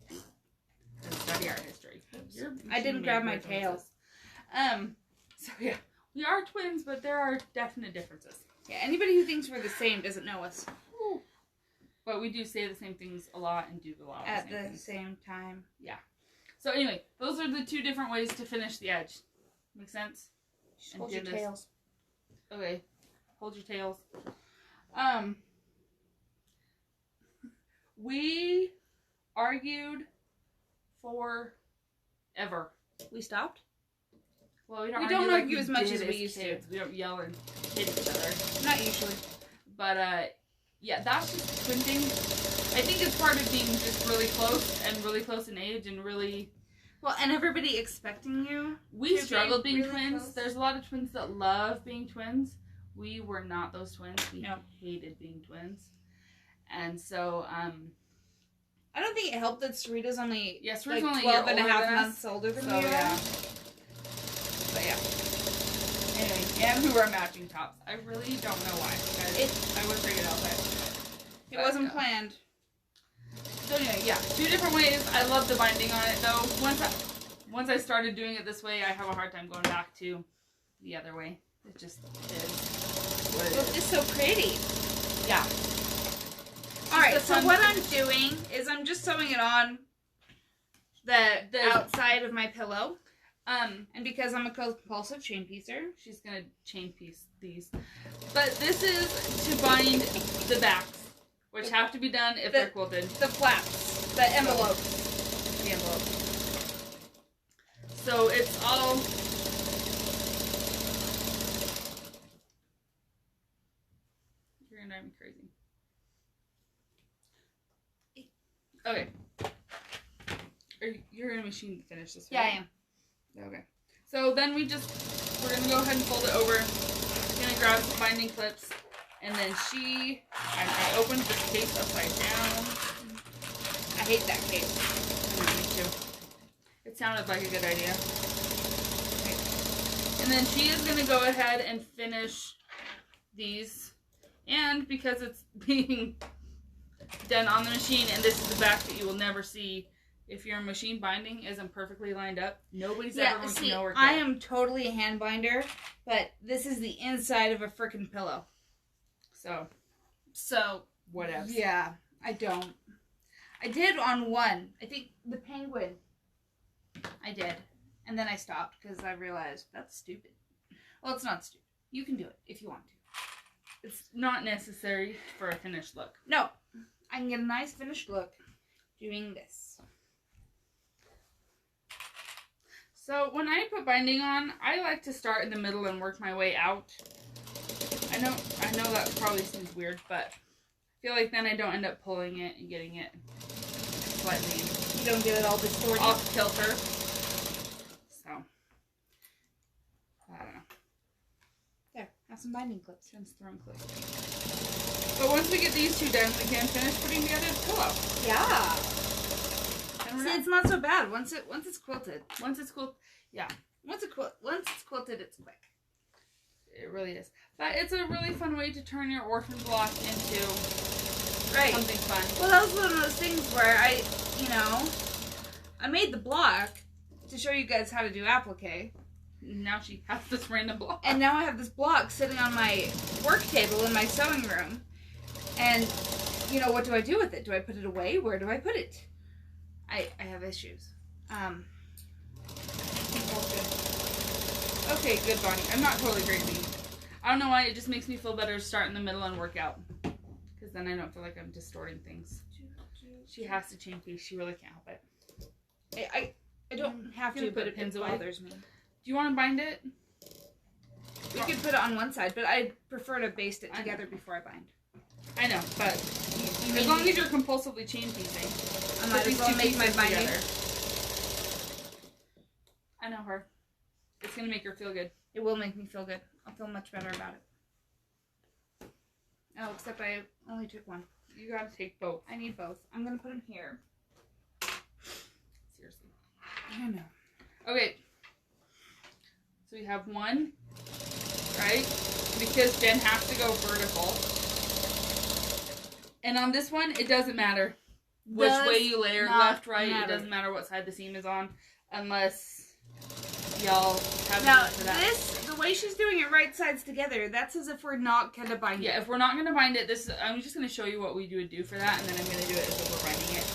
than study art history. I didn't grab my tail. So yeah, we are twins, but there are definite differences. Yeah, anybody who thinks we're the same doesn't know us. Ooh. But we do say the same things a lot and do a lot at the same time. Yeah. So anyway, those are the two different ways to finish the edge. Make sense? Hold your tails. Okay. Hold your tails. We argued forever. We stopped? Well, we don't argue as much as we used to. We don't yell and hit each other. Not usually. But, yeah, that's just twin thing. I think it's part of being just really close in age and really... Well, and everybody expecting you. We struggled being really twins. close. There's There's a lot of twins that love being twins. We were not those twins. We hated being twins. And so, I don't think it helped that Sarita's only, Sarita's like only 12 and a half months older than you are. Yeah. But yeah. Anyway, and we wear matching tops. I really don't know why. I would figure it out, but it wasn't planned. So anyway, yeah, two different ways. I love the binding on it, though. Once I started doing it this way, I have a hard time going back to the other way. It just is what it is. It's so pretty. Yeah. Alright, so what I'm doing is I'm just sewing it on the outside of my pillow. And because I'm a compulsive chain piecer, she's gonna chain piece these. But this is to bind the backs, which have to be done if they're quilted. The flaps, the envelopes. The envelopes. So it's all... You're gonna drive me crazy. Okay. You're gonna machine to finish this, right? Yeah, I am. Okay. So then we're gonna go ahead and fold it over. We're gonna grab some binding clips. And then I opened this case upside down. I hate that case. Me too. It sounded like a good idea. Okay. And then she is gonna go ahead and finish these. And because it's being done on the machine, and this is the back that you will never see if your machine binding isn't perfectly lined up, nobody's ever going to know where. I am totally a hand binder, but this is the inside of a frickin' pillow. So whatever. Yeah, I don't. I did on one. I think the penguin. I did. And then I stopped because I realized that's stupid. Well, it's not stupid. You can do it if you want to. It's not necessary for a finished look. No. I can get a nice finished look doing this. So when I put binding on, I like to start in the middle and work my way out. I know that probably seems weird, but I feel like then I don't end up pulling it and getting it slightly. You don't get it all distorted. Off kilter. So, I don't know. There, have some binding clips. Since throwing clips. But once we get these two done, we can finish putting together the pillow. Yeah. See, it's not so bad once it's quilted. Once it's quilted, yeah. Once it's quilted, it's quick. It really is. But it's a really fun way to turn your orphan block into something fun. Well, that was one of those things where I made the block to show you guys how to do applique. Now she has this random block. And now I have this block sitting on my work table in my sewing room. And, what do I do with it? Do I put it away? Where do I put it? I have issues. Okay, good, Bonnie. I'm not totally crazy. I don't know why, it just makes me feel better to start in the middle and work out. Because then I don't feel like I'm distorting things. She has to change these. She really can't help it. I don't have to, but it bothers me. Do you want to bind it? We could put it on one side, but I prefer to baste it together before I bind. I know, but as long as you're compulsively chain piecing, I might as well make my binding together. I know her. It's going to make her feel good. It will make me feel good. I'll feel much better about it. Oh, except I only took one. You got to take both. I need both. I'm going to put them here. Seriously. I know. Okay. So we have one, right? Because Jen has to go vertical. And on this one, it doesn't matter which way you layer, left, right. It doesn't matter what side the seam is on, unless y'all have now for that. The way she's doing it right sides together, that's as if we're not gonna bind it. Yeah, if we're not gonna bind it, I'm just gonna show you what we would do for that, and then I'm gonna do it as if we're binding it.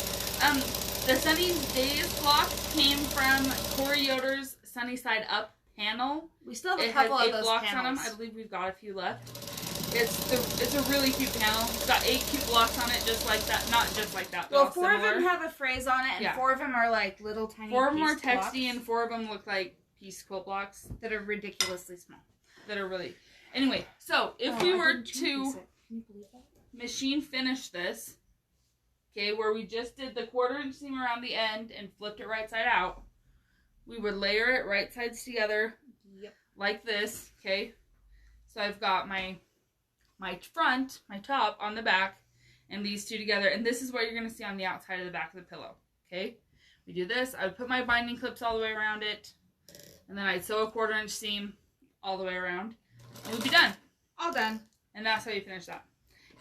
The Sunny Days block came from Corey Yoder's Sunny Side Up panel. We still have a couple of those blocks panels on them. I believe we've got a few left. It's a really cute panel. It's got 8 cute blocks on it, just like that. Not just like that. Well, 4 of them have a phrase on it, and 4 of them are like little tiny. 4 of them are texty, blocks. and 4 of them look like piece quilt blocks that are ridiculously small. That are really. Anyway, so if we were to machine finish this, okay, where we just did the 1/4 inch seam around the end and flipped it right side out, we would layer it right sides together, like this. Okay, so I've got my front, my top on the back, and these two together. And this is what you're going to see on the outside of the back of the pillow. Okay? We do this. I would put my binding clips all the way around it. And then I'd sew a 1/4 inch seam all the way around. And we'd be done. All done. And that's how you finish that.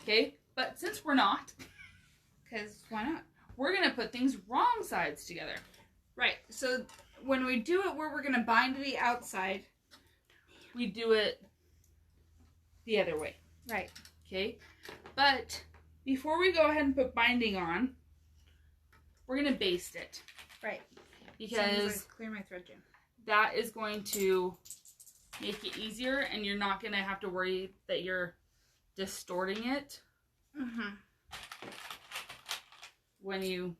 Okay? But since we're not, because why not? We're going to put things wrong sides together. Right. So when we do it where we're going to bind the outside, we do it the other way. Right. Okay. But before we go ahead and put binding on, we're going to baste it. Right. Because clear my thread jam. That is going to make it easier, and you're not going to have to worry that you're distorting it when you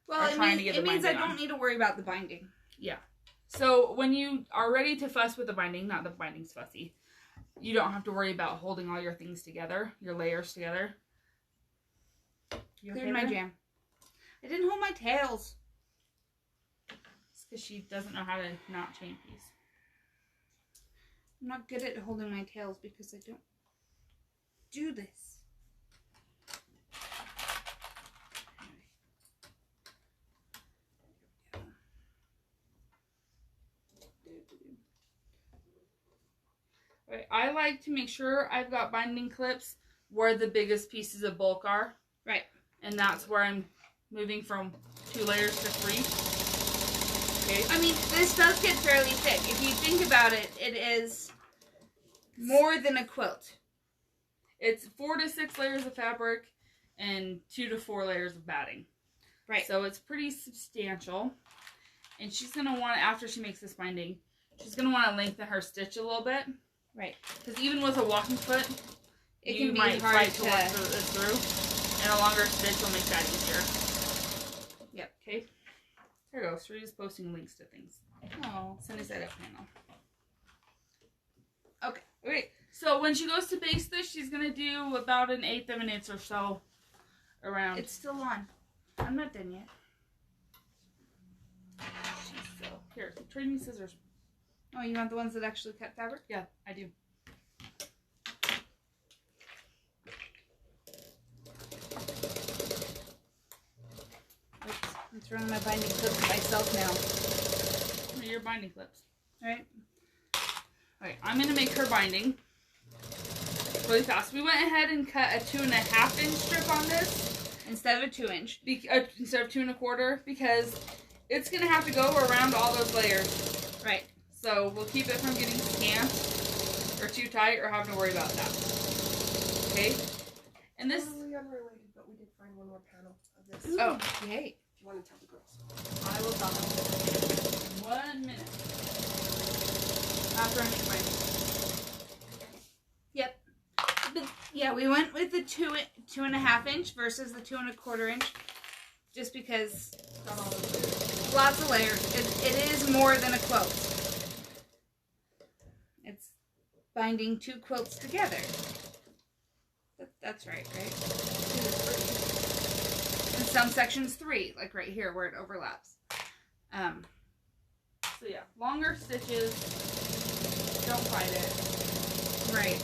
are trying to get the binding on. It means I don't need to worry about the binding. Yeah. So when you are ready to fuss with the binding, not the binding's fussy, you don't have to worry about holding all your things together, your layers together. Cleared my jam. I didn't hold my tails. It's because she doesn't know how to not chain piece. I'm not good at holding my tails because I don't do this. Right, I like to make sure I've got binding clips where the biggest pieces of bulk are. Right. And that's where I'm moving from 2 layers to 3. Okay. I mean, this does get fairly thick. If you think about it, it is more than a quilt. It's 4 to 6 layers of fabric and 2 to 4 layers of batting. Right. So it's pretty substantial. And she's going to want, after she makes this binding, she's going to want to lengthen her stitch a little bit. Right. Because even with a walking foot, It you can be might hard fight to work this through. And a longer stitch will make that easier. Yep. Okay. Here we go. Sharita's posting links to things. Oh. Sunny side up panel. Okay. Okay. So when she goes to base this, she's going to do about 1/8 of an inch or so around. It's still on. I'm not done yet. She's still. Here, trade me scissors. Oh, you want the ones that actually cut fabric? Yeah, I do. Oops. I'm throwing my binding clips myself now. Your binding clips. Alright. Alright, I'm going to make her binding really fast. We went ahead and cut a 2.5 inch strip on this. Instead of a 2-inch. Instead of 2 1/4, because it's going to have to go around all those layers. Right. So we'll keep it from getting scant or too tight or having to worry about that. Okay? And this... Totally unrelated, but we did find one more panel of this. Ooh. Oh, yay. If you want to tell the girls. I will tell them. 1 minute. After I make my... Yep. But, yeah, we went with the 2.5 inch versus the 2 1/4 inch. Just because Got all those layers. lots of layers. It is more than a quilt. It's binding 2 quilts together. That's right, right? 2 to 3. In some sections 3, like right here where it overlaps. So yeah, longer stitches. Don't fight it. Right.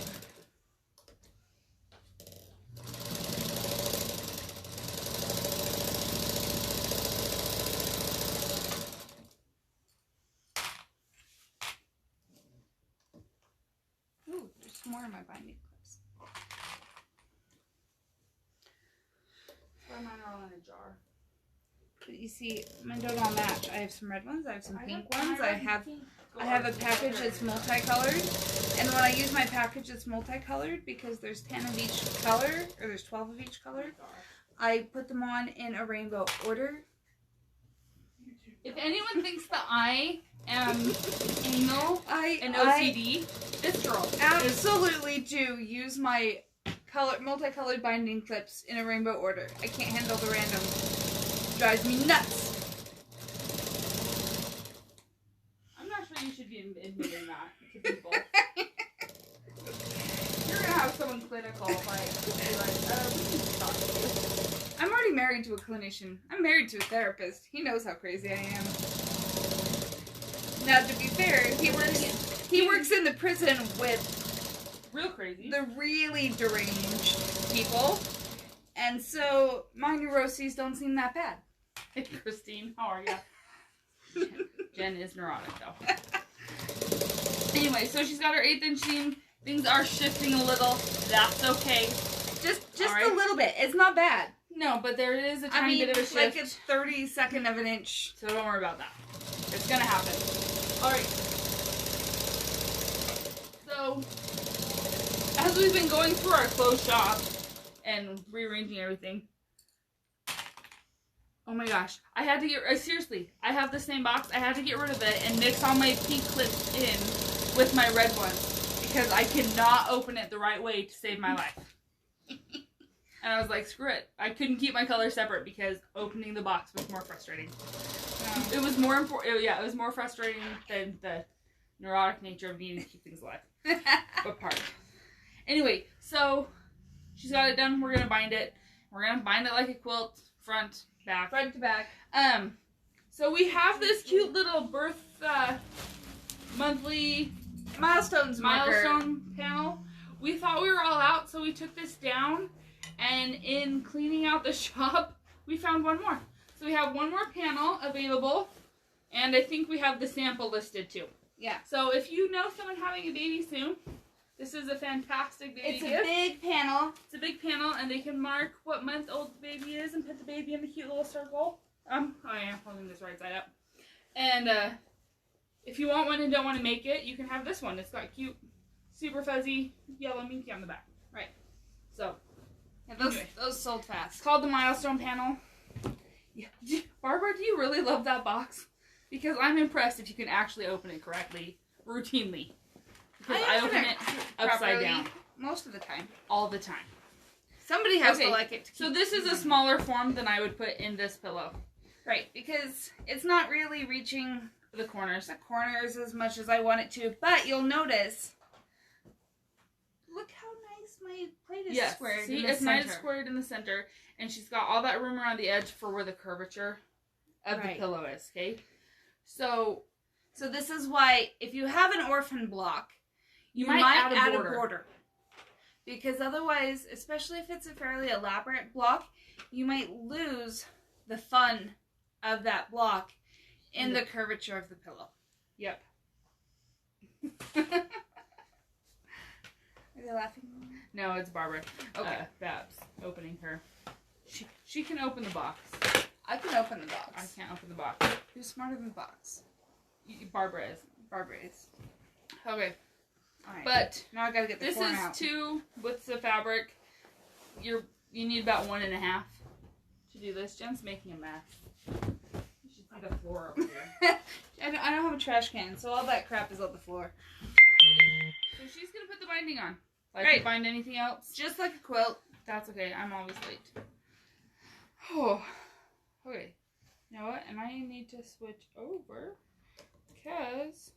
Ooh, there's some more in my binding clips. Try mine are all in a jar. But you see, mine don't all match. I have some red ones, I have some pink ones, I have pink. I have a package that's multicolored, and when I use my package that's multicolored, because there's 10 of each color, or there's 12 of each color, I put them on in a rainbow order. If anyone thinks that I am anal I and OCD, this girl absolutely do use my multicolored binding clips in a rainbow order. I can't handle the random. It drives me nuts. I'm not sure you should be admitting that to people. You're gonna have someone clinical like be like, we need to talk to you. I'm already married to a clinician. I'm married to a therapist. He knows how crazy I am. Now, to be fair, he works in the prison with Real crazy. the really deranged people, and so my neuroses don't seem that bad. Hey, Christine, how are ya? Jen is neurotic though. Anyway, so she's got her 1/8 inch seam. Things are shifting a little. That's okay. Just right. a little bit. It's not bad. No, but there is a tiny bit of a shift. like a 32nd of an inch. So don't worry about that. It's gonna happen. Alright. So, as we've been going through our clothes shop and rearranging everything, oh my gosh, I had to get, seriously, I have the same box, I had to get rid of it and mix all my pink clips in with my red ones because I cannot open it the right way to save my life. And I was like, screw it. I couldn't keep my colors separate because opening the box was more frustrating. It was more important. Yeah, it was more frustrating than the neurotic nature of needing to keep things alive. Apart. Anyway, so she's got it done. We're gonna bind it. We're gonna bind it like a quilt, front, back. Front to back. So we have this cute little birth monthly milestone panel. We thought we were all out, so we took this down. And in cleaning out the shop, we found one more. So we have one more panel available, and I think we have the sample listed too. Yeah. So if you know someone having a baby soon, This is a fantastic baby It's a gift. big panel. It's a big panel, and they can mark what month old the baby is and put the baby in the cute little circle. Oh yeah, I'm holding this right side up. And if you want one and don't want to make it, you can have this one. It's got cute, super fuzzy yellow minky on the back. Right. So, Yeah, anyway. those sold It's fast. called the milestone panel. Yeah. Barbara, do you really love that box? Because I'm impressed if you can actually open it correctly, routinely. Because I open it upside properly down most of the time. all the time. Somebody has Okay, to like it. So this is a smaller form than I would put in this pillow. Right, because it's not really reaching The corners. the corners as much as I want it to. But you'll notice, look how nice my plate is Yes, squared see, in the it's nice center. squared in the center, and she's got all that room around the edge for where the curvature of Right. the pillow is, okay? So this is why, if you have an orphan block, you might add add a a border. border. Because otherwise, especially if it's a fairly elaborate block, you might lose the fun of that block in the curvature of the pillow. Yep. Are they laughing? No, it's Barbara. Okay. Babs opening her. She can open the box. I can open the box. I can't open the box. Who's smarter than the box? Barbara is. Barbara is. Okay. Alright. But now I gotta get the this corn is out. 2 with the fabric. You need about 1.5 to do this. Jen's making a mess. You should see the floor over here. I don't have a trash can, so all that crap is on the floor. So she's gonna put the binding on. Like Great. you bind anything else? Just like a quilt. That's okay. I'm always late. Oh, okay. You know what? And I need to switch over because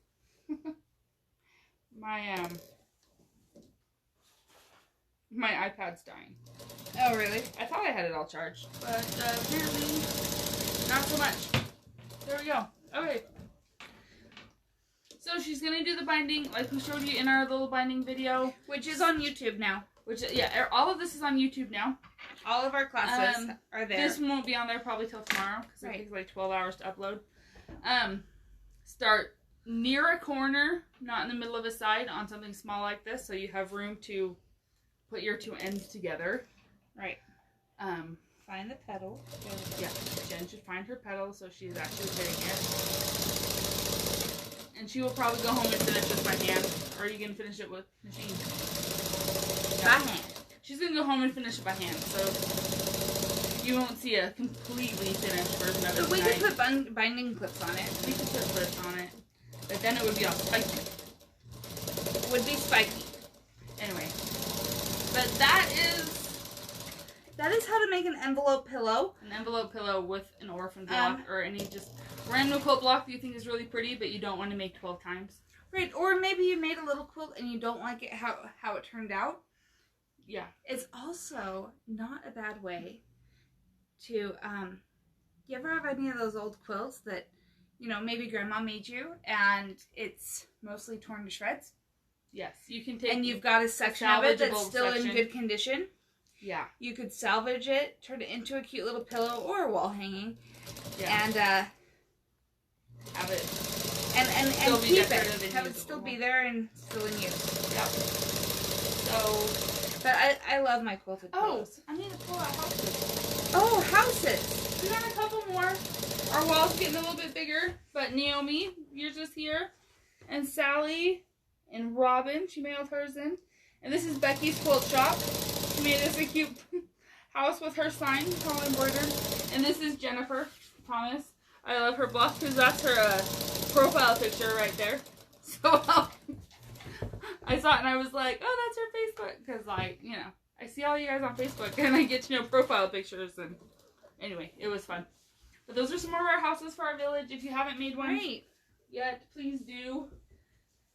my iPad's dying. Oh, really? I thought I had it all charged, but apparently not so much. There we go. Okay. So she's gonna do the binding like we showed you in our little binding video, Which is on YouTube now. which yeah, all of this is on YouTube now. All of our classes are there. This one won't be on there probably till tomorrow because it Right. takes like 12 hours to upload. Start near a corner, not in the middle of a side, on something small like this, so you have room to put your 2 ends together. Right. Find the petal. Yeah, Jen should find her petal so she's actually fitting it. And she will probably go home and finish this by hand. Or are you gonna finish it with machine? By hand. She's gonna go home and finish it by hand, so you won't see a completely finished version of it So we tonight. could put binding clips on it. We could put clips on it, but then it would be all spiky. Would be spiky. Anyway, but that is That is how to make an envelope pillow. an envelope pillow with an orphan block or any just random quilt block that you think is really pretty, but you don't want to make 12 times. Right, or maybe you made a little quilt and you don't like it how it turned out. Yeah. It's also not a bad way to, you ever have any of those old quilts that, you know, maybe grandma made you and it's mostly torn to shreds? Yes, you can take. And you've got a section of it that's salvageable still in section. good condition. Yeah. You could salvage it, turn it into a cute little pillow or a wall hanging, Yeah. and Have it. and be keep decorative it. and Have it usable. still be there and still in use. Yeah. So. But I love my quilted Oh, pillows. I need to pull out houses. Oh, houses! We got a couple more. Our wall's getting a little bit bigger, but Naomi, yours is here, and Sally and Robin, she mailed hers in. And this is Becky's quilt shop. She made us a cute house with her sign, all embroidered. And this is Jennifer Thomas. I love her block because that's her profile picture right there. So I saw it and I was like, oh, that's her Facebook. Because, like, you know, I see all you guys on Facebook and I get to know profile pictures. And anyway, it was fun. But those are some more of our houses for our village. If you haven't made one yet, please do.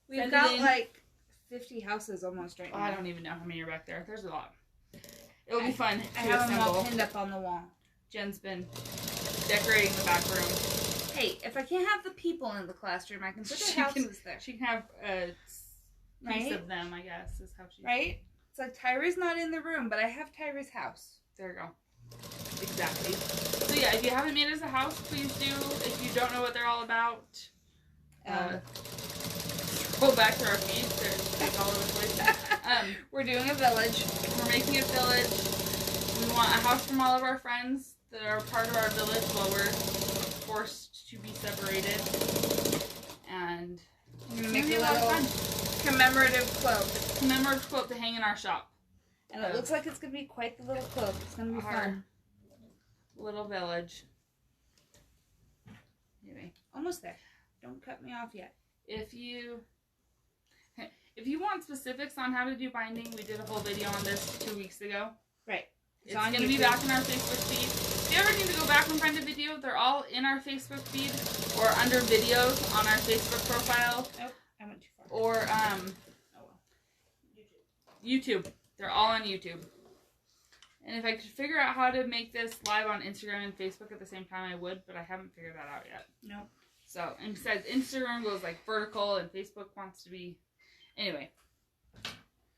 We've Send got it in. like 50 houses almost right Oh, now. I don't even know how many are back there. There's a lot. It'll be fun I to have them all assemble. pinned up on the wall. Jen's been decorating the back room. Hey, if I can't have the people in the classroom, I can put She the houses there. She can have a piece Right? of them, I guess, is how she... Right? It's like Tyra's not in the room, but I have Tyra's house. There you go. Exactly. So yeah, if you haven't made us a house, please do. If you don't know what they're all about, scroll back to our feed. There's mistake all over the place. We're doing a village. We're making a village. We want a house from all of our friends that are part of our village while we're forced to be separated. And We're gonna it's make gonna be a a lot of little fun. commemorative cloak. Commemorative quilt to hang in our shop. And it looks like it's gonna be quite the little cloak. It's gonna be fun. Little village. Anyway, Almost there. Don't cut me off yet. if you want specifics on how to do binding, we did a whole video on this 2 weeks ago. Right. It's going to be back in our Facebook feed. If you ever need to go back and find a video, they're all in our Facebook feed or under videos on our Facebook profile. Nope, I went too far. Or Oh well. YouTube. They're all on YouTube. And if I could figure out how to make this live on Instagram and Facebook at the same time, I would, but I haven't figured that out yet. Nope. So, and besides, Instagram goes like vertical and Facebook wants to be... Anyway,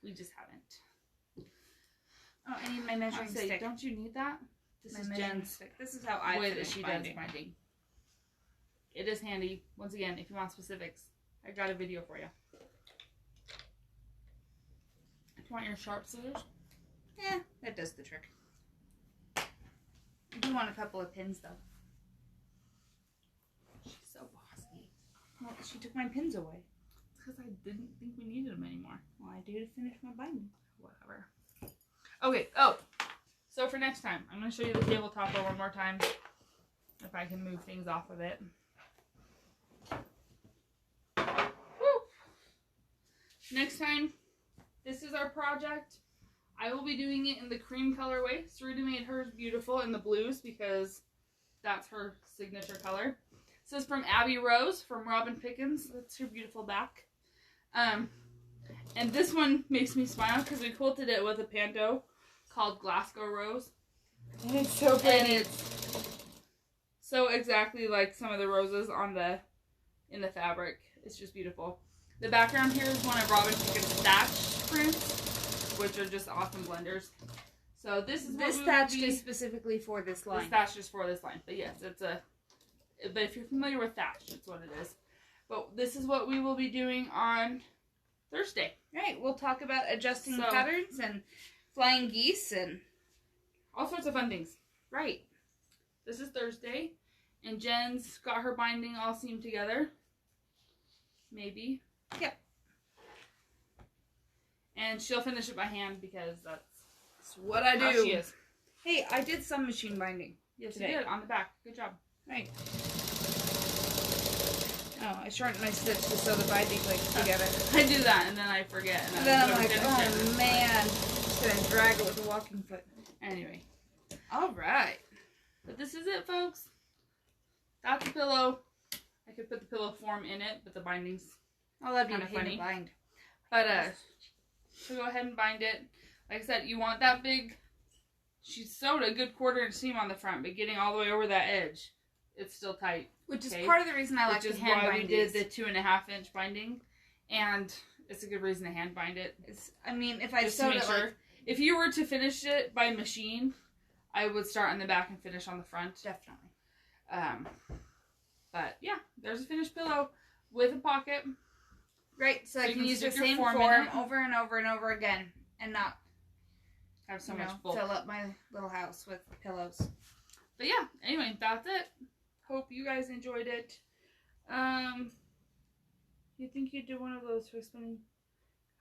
we just haven't. Oh, I need my measuring Say, stick. don't you need that? This My is measuring Jen's stick. This is how I way that finish she binding. does binding. It is handy. Once again, if you want specifics, I got a video for you. Do you want your sharp scissors? Yeah, that does the trick. I do want a couple of pins though. She's so bossy. Well, she took my pins away. It's because I didn't think we needed them anymore. Well, I do to finish my binding. Whatever. Okay, oh. So for next time, I'm going to show you the table topper one more time. If I can move things off of it. Woo! Next time, this is our project. I will be doing it in the cream colorway. Sarita made hers beautiful in the blues because that's her signature color. This is from Abby Rose from Robin Pickens. That's her beautiful back. And this one makes me smile because we quilted it with a panto called Glasgow Rose. And it's so And pretty. it's so exactly like some of the roses on in the fabric. It's just beautiful. The background here is one of Robin Pickens' thatch prints, which are just awesome blenders. So this is This what thatch is specifically for this line. This thatch is for this line. But yes, it's a... But if you're familiar with thatch, that's what it is. But this is what we will be doing on Thursday. Right, we'll talk about adjusting So- patterns and flying geese and... All sorts of fun things. Right. This is Thursday. And Jen's got her binding all seamed together. Maybe. Yep. And she'll finish it by hand because that's what I how do. she is. Hey, I did some machine binding. Yes, Today. you did. On the back. Good job. Right. Oh, I shortened my stitch to sew the binding links together. I do that and then I forget. And then I'm don't like, finish oh it. man, I'm just gonna drag it with a walking foot. Anyway. Alright. But this is it, folks. That's the pillow. I could put the pillow form in it, but the binding's I'll have you Kinda paint funny. a bind. But, so go ahead and bind it. Like I said, you want that big... She sewed a good 1/4 seam on the front, but getting all the way over that edge, it's still tight. Which is Okay. part of the reason I like Which to is hand why bind we did these. the 2.5 inch binding. And it's a good reason to hand bind it. I mean, if I Just to sewed make it sure. like... If you were to finish it by machine, I would start on the back and finish on the front. Definitely. But yeah, there's a finished pillow with a pocket. Right, so So I you can can use the stick your same form form in it. over and over and over again and not, Have so you much know, bulk. fill up my little house with pillows. But yeah, anyway, that's it. Hope you guys enjoyed it. You think you'd do one of those for spinning?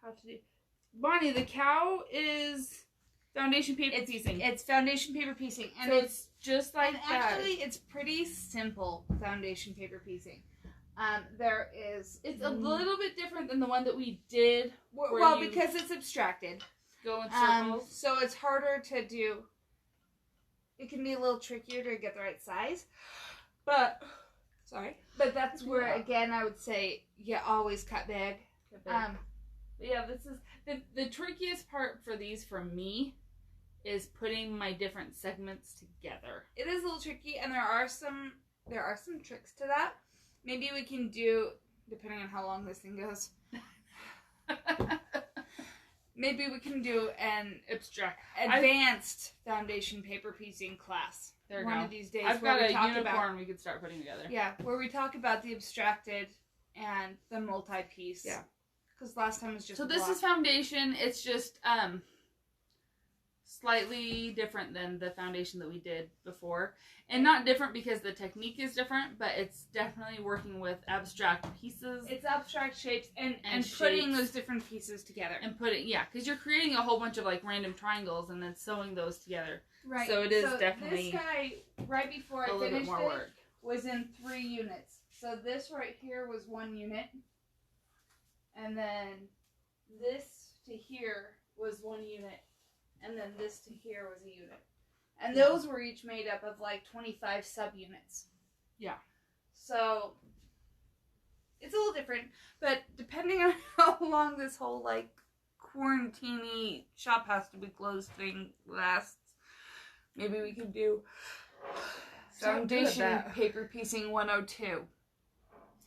How to do? Bonnie, the cow is foundation paper piecing. It's foundation paper piecing, and so it's just like and that. actually it's pretty simple foundation paper piecing. There is It's a little bit different than the one that we did. where well you because it's abstracted, go in circles. so it's harder to do. It can be a little trickier to get the right size, but that's where Yeah. again I would say you always cut big. But yeah, this is the trickiest part for these for me is putting my different segments together. It is a little tricky, and there are some tricks to that. Maybe we can do, depending on how long this thing goes. Maybe we can do an advanced foundation paper piecing class. There you one go. of these days. I've where got we a talk unicorn we could start putting together. Yeah, where we talk about the abstracted and the multi-piece Yeah. Because last time was just So this block. is foundation. It's just slightly different than the foundation that we did before. And not different because the technique is different, but it's definitely working with abstract pieces. It's abstract shapes and And putting shapes. those different pieces together. And yeah, because you're creating a whole bunch of like random triangles and then sewing those together. Right. So it is definitely This guy, right before A I little bit finished more it, work. was in 3 units. So this right here was 1 unit. And then this to here was 1 unit. And then this to here was a unit. And those were each made up of like 25 subunits. Yeah. So it's a little different. But depending on how long this whole like quarantine shop has to be closed thing lasts, maybe we could do foundation paper piecing 102.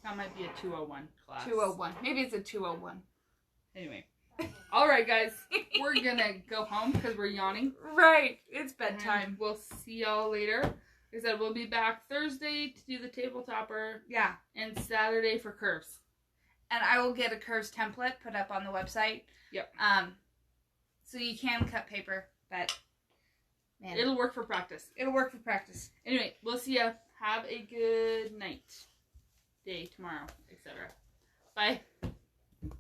That might be a 201 class. 201. Maybe it's a 201. Anyway. All right, guys. We're going to go home because we're yawning. Right. It's bedtime. And we'll see y'all later. Like I said, we'll be back Thursday to do the table topper. Yeah. And Saturday for curves. And I will get a curves template put up on the website. Yep. So you can cut paper, but man, It'll work for practice. it'll work for practice. Anyway, we'll see ya. Have a good night, day, tomorrow, etc. Bye.